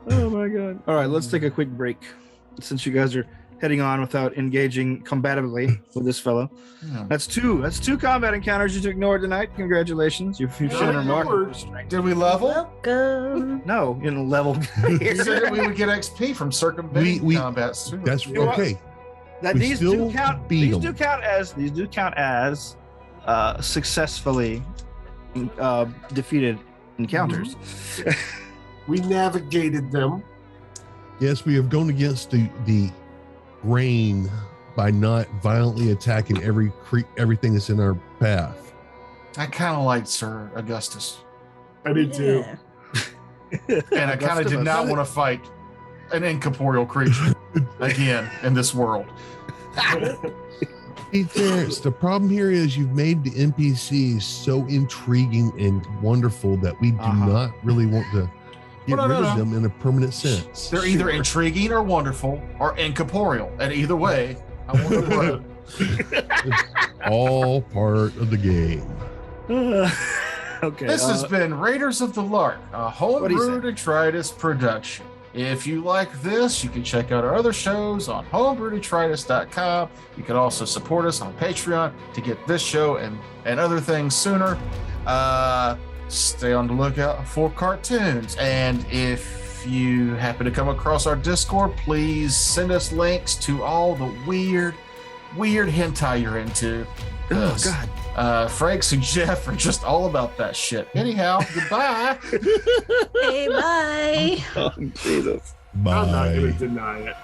Oh my god. All right, let's take a quick break since you guys are heading on without engaging combatively with this fellow. Yeah. That's two combat encounters you ignored tonight. Congratulations. You've shown remarkable strength. Did we level? Welcome. No, in a level. You said that we would get XP from circumventing We- combats too. That's You know what? okay. That We these still do count. beat These 'em. do count as successfully defeated encounters. We navigated them. Yes, we have gone against the grain by not violently attacking everything that's in our path. I kind of liked Sir Augustus. I did too. And I kind of did not want to fight an incorporeal creature again in this world. Hey, Terrence, the problem here is you've made the NPCs so intriguing and wonderful that we do not really want to get rid of them in a permanent sense. They're either intriguing or wonderful or incorporeal. And either way, I want to grow. It's all part of the game. Okay. This has been Raiders of the Lark, a homebrew detritus production. If you like this, you can check out our other shows on homebrewdetritus.com. You can also support us on Patreon to get this show and other things sooner. Stay on the lookout for cartoons. And if you happen to come across our Discord, please send us links to all the weird hentai you're into. Oh, God. Franks and Jeff are just all about that shit. Anyhow, goodbye. Hey, bye. Oh, Jesus. Bye. I'm not going to deny it.